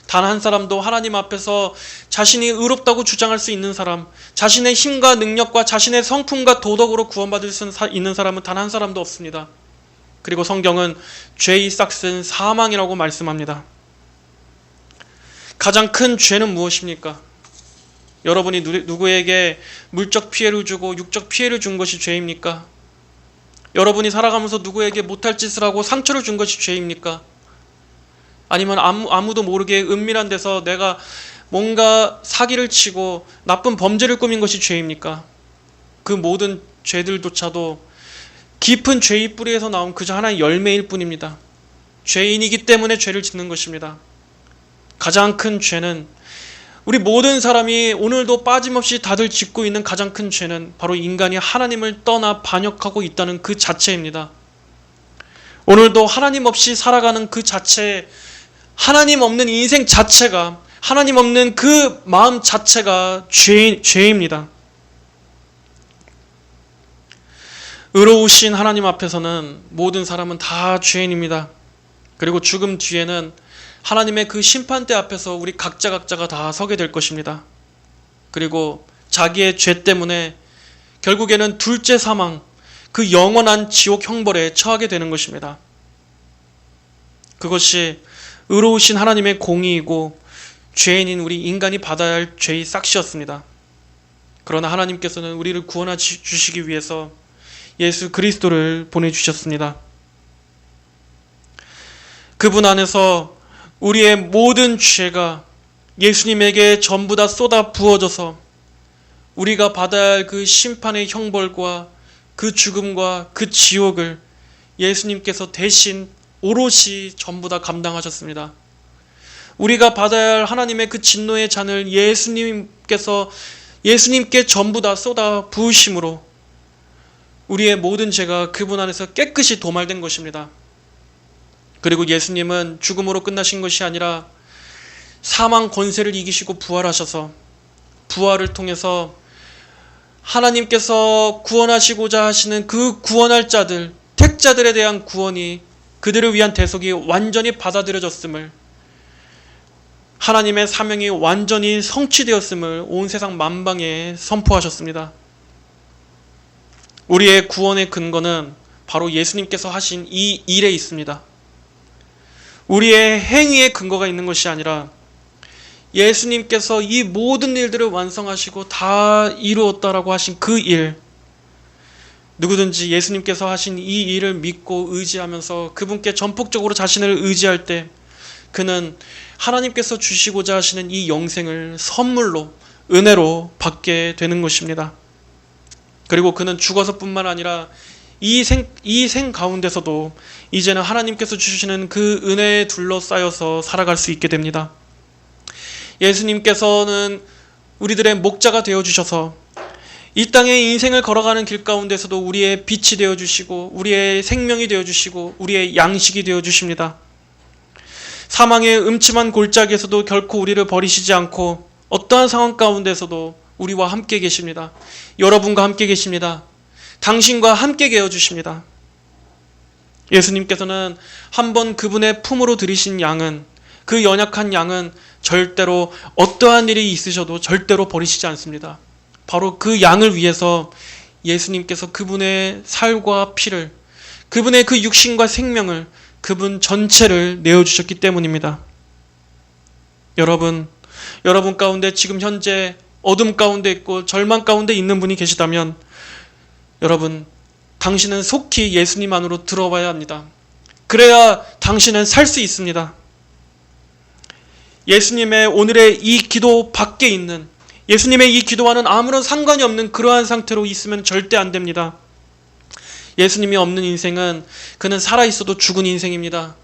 단 한 사람도 하나님 앞에서 자신이 의롭다고 주장할 수 있는 사람, 자신의 힘과 능력과 자신의 성품과 도덕으로 구원받을 수 있는 사람은 단 한 사람도 없습니다. 그리고 성경은 죄의 싹은 사망이라고 말씀합니다. 가장 큰 죄는 무엇입니까? 여러분이 누구에게 물적 피해를 주고 육적 피해를 준 것이 죄입니까? 여러분이 살아가면서 누구에게 못할 짓을 하고 상처를 준 것이 죄입니까? 아니면 아무도 모르게 은밀한 데서 내가 뭔가 사기를 치고 나쁜 범죄를 꾸민 것이 죄입니까? 그 모든 죄들조차도 깊은 죄의 뿌리에서 나온 그저 하나의 열매일 뿐입니다. 죄인이기 때문에 죄를 짓는 것입니다. 가장 큰 죄는 우리 모든 사람이 오늘도 빠짐없이 다들 짓고 있는 가장 큰 죄는 바로 인간이 하나님을 떠나 반역하고 있다는 그 자체입니다. 오늘도 하나님 없이 살아가는 그 자체, 하나님 없는 인생 자체가, 하나님 없는 그 마음 자체가 죄입니다. 의로우신 하나님 앞에서는 모든 사람은 다 죄인입니다. 그리고 죽음 뒤에는 하나님의 그 심판대 앞에서 우리 각자가 다 서게 될 것입니다. 그리고 자기의 죄 때문에 결국에는 둘째 사망, 그 영원한 지옥 형벌에 처하게 되는 것입니다. 그것이 의로우신 하나님의 공의이고 죄인인 우리 인간이 받아야 할 죄의 싹시였습니다. 그러나 하나님께서는 우리를 구원해 주시기 위해서 예수 그리스도를 보내주셨습니다. 그분 안에서 우리의 모든 죄가 예수님에게 전부 다 쏟아 부어져서 우리가 받아야 할 그 심판의 형벌과 그 죽음과 그 지옥을 예수님께서 대신 오롯이 전부 다 감당하셨습니다. 우리가 받아야 할 하나님의 그 진노의 잔을 예수님께 전부 다 쏟아 부으심으로 우리의 모든 죄가 그분 안에서 깨끗이 도말된 것입니다. 그리고 예수님은 죽음으로 끝나신 것이 아니라 사망 권세를 이기시고 부활하셔서 부활을 통해서 하나님께서 구원하시고자 하시는 그 구원할 자들, 택자들에 대한 구원이, 그들을 위한 대속이 완전히 받아들여졌음을, 하나님의 사명이 완전히 성취되었음을 온 세상 만방에 선포하셨습니다. 우리의 구원의 근거는 바로 예수님께서 하신 이 일에 있습니다. 우리의 행위에 근거가 있는 것이 아니라 예수님께서 이 모든 일들을 완성하시고 다 이루었다라고 하신 그 일, 누구든지 예수님께서 하신 이 일을 믿고 의지하면서 그분께 전폭적으로 자신을 의지할 때 그는 하나님께서 주시고자 하시는 이 영생을 선물로, 은혜로 받게 되는 것입니다. 그리고 그는 죽어서뿐만 아니라 이 생 가운데서도 이제는 하나님께서 주시는 그 은혜에 둘러싸여서 살아갈 수 있게 됩니다. 예수님께서는 우리들의 목자가 되어주셔서 이 땅의 인생을 걸어가는 길 가운데서도 우리의 빛이 되어주시고 우리의 생명이 되어주시고 우리의 양식이 되어주십니다. 사망의 음침한 골짜기에서도 결코 우리를 버리시지 않고 어떠한 상황 가운데서도 우리와 함께 계십니다. 여러분과 함께 계십니다. 당신과 함께 계어주십니다. 예수님께서는 한번 그분의 품으로 들이신 양은, 그 연약한 양은 절대로 어떠한 일이 있으셔도 절대로 버리시지 않습니다. 바로 그 양을 위해서 예수님께서 그분의 살과 피를, 그분의 그 육신과 생명을, 그분 전체를 내어주셨기 때문입니다. 여러분 가운데 지금 현재 어둠 가운데 있고 절망 가운데 있는 분이 계시다면 여러분, 당신은 속히 예수님 안으로 들어와야 합니다. 그래야 당신은 살 수 있습니다. 예수님의 오늘의 이 기도 밖에 있는, 예수님의 이 기도와는 아무런 상관이 없는 그러한 상태로 있으면 절대 안 됩니다. 예수님이 없는 인생은 그는 살아있어도 죽은 인생입니다.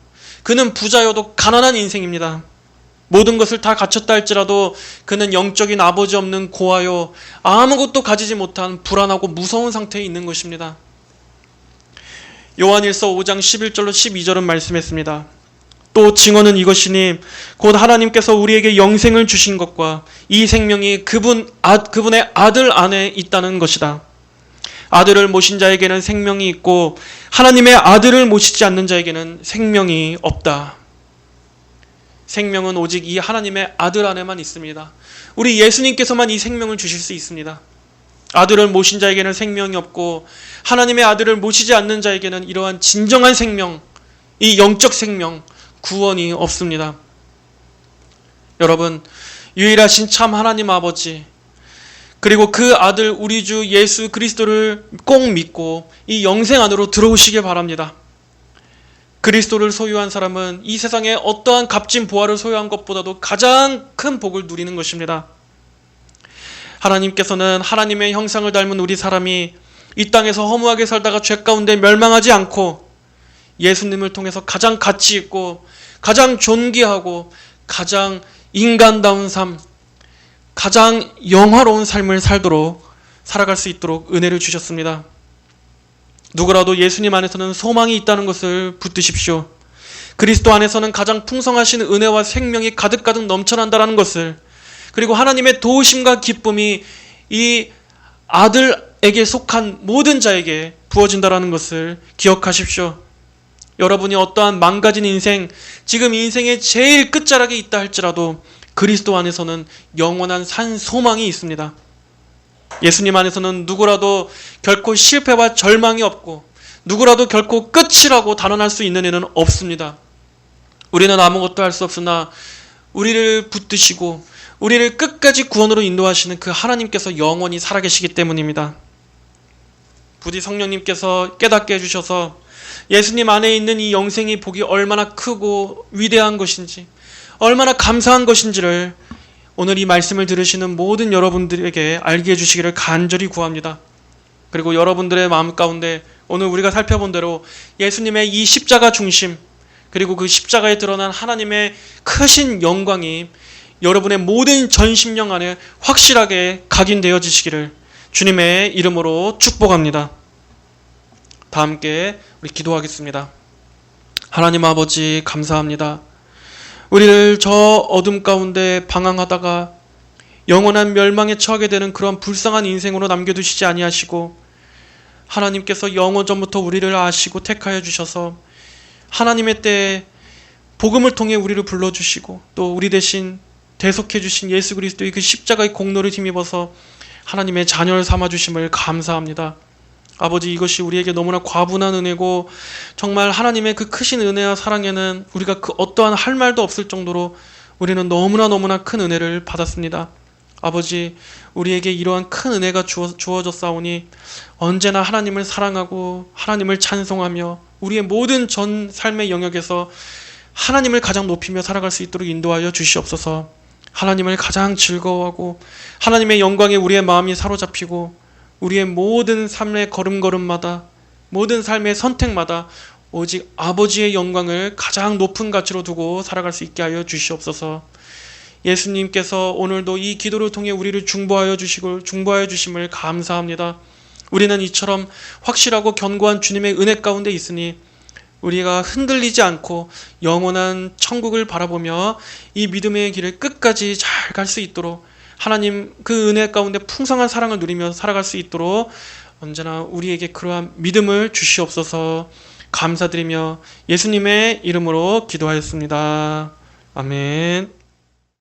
그는 부자여도 가난한 인생입니다. 모든 것을 다 갖췄다 할지라도 그는 영적인 아버지 없는 고아요, 아무것도 가지지 못한 불안하고 무서운 상태에 있는 것입니다. 요한일서 5장 11절로 12절은 말씀했습니다. 또 증언은 이것이니 곧 하나님께서 우리에게 영생을 주신 것과 이 생명이 그분의 아들 안에 있다는 것이다. 아들을 모신 자에게는 생명이 있고 하나님의 아들을 모시지 않는 자에게는 생명이 없다. 생명은 오직 이 하나님의 아들 안에만 있습니다. 우리 예수님께서만 이 생명을 주실 수 있습니다. 아들을 모신 자에게는 생명이 없고 하나님의 아들을 모시지 않는 자에게는 이러한 진정한 생명, 이 영적 생명, 구원이 없습니다. 여러분, 유일하신 참 하나님 아버지, 그리고 그 아들 우리 주 예수 그리스도를 꼭 믿고 이 영생 안으로 들어오시길 바랍니다. 그리스도를 소유한 사람은 이 세상에 어떠한 값진 보화를 소유한 것보다도 가장 큰 복을 누리는 것입니다. 하나님께서는 하나님의 형상을 닮은 우리 사람이 이 땅에서 허무하게 살다가 죄 가운데 멸망하지 않고 예수님을 통해서 가장 가치 있고 가장 존귀하고 가장 인간다운 삶, 가장 영화로운 삶을 살아갈 수 있도록 은혜를 주셨습니다. 누구라도 예수님 안에서는 소망이 있다는 것을 붙드십시오. 그리스도 안에서는 가장 풍성하신 은혜와 생명이 가득가득 넘쳐난다는 것을, 그리고 하나님의 도우심과 기쁨이 이 아들에게 속한 모든 자에게 부어진다는 것을 기억하십시오. 여러분이 어떠한 망가진 인생, 지금 인생의 제일 끝자락에 있다 할지라도 그리스도 안에서는 영원한 산 소망이 있습니다. 예수님 안에서는 누구라도 결코 실패와 절망이 없고 누구라도 결코 끝이라고 단언할 수 있는 일은 없습니다. 우리는 아무것도 할 수 없으나 우리를 붙드시고 우리를 끝까지 구원으로 인도하시는 그 하나님께서 영원히 살아계시기 때문입니다. 부디 성령님께서 깨닫게 해주셔서 예수님 안에 있는 이 영생의 복이 얼마나 크고 위대한 것인지, 얼마나 감사한 것인지를 오늘 이 말씀을 들으시는 모든 여러분들에게 알게 해주시기를 간절히 구합니다. 그리고 여러분들의 마음 가운데 오늘 우리가 살펴본 대로 예수님의 이 십자가 중심, 그리고 그 십자가에 드러난 하나님의 크신 영광이 여러분의 모든 전심령 안에 확실하게 각인되어지시기를 주님의 이름으로 축복합니다. 다 함께 우리 기도하겠습니다. 하나님 아버지, 감사합니다. 우리를 저 어둠 가운데 방황하다가 영원한 멸망에 처하게 되는 그런 불쌍한 인생으로 남겨두시지 아니하시고 하나님께서 영원전부터 우리를 아시고 택하여 주셔서 하나님의 때에 복음을 통해 우리를 불러주시고 또 우리 대신 대속해 주신 예수 그리스도의 그 십자가의 공로를 힘입어서 하나님의 자녀를 삼아주심을 감사합니다. 아버지, 이것이 우리에게 너무나 과분한 은혜고 정말 하나님의 그 크신 은혜와 사랑에는 우리가 그 어떠한 할 말도 없을 정도로 우리는 너무나 큰 은혜를 받았습니다. 아버지, 우리에게 이러한 큰 은혜가 주어졌사오니 언제나 하나님을 사랑하고 하나님을 찬송하며 우리의 모든 전 삶의 영역에서 하나님을 가장 높이며 살아갈 수 있도록 인도하여 주시옵소서. 하나님을 가장 즐거워하고 하나님의 영광에 우리의 마음이 사로잡히고 우리의 모든 삶의 걸음걸음마다, 모든 삶의 선택마다 오직 아버지의 영광을 가장 높은 가치로 두고 살아갈 수 있게 하여 주시옵소서. 예수님께서 오늘도 이 기도를 통해 우리를 중보하여 주심을 감사합니다. 우리는 이처럼 확실하고 견고한 주님의 은혜 가운데 있으니 우리가 흔들리지 않고 영원한 천국을 바라보며 이 믿음의 길을 끝까지 잘 갈 수 있도록 하나님 그 은혜 가운데 풍성한 사랑을 누리며 살아갈 수 있도록 언제나 우리에게 그러한 믿음을 주시옵소서. 감사드리며 예수님의 이름으로 기도하였습니다. 아멘.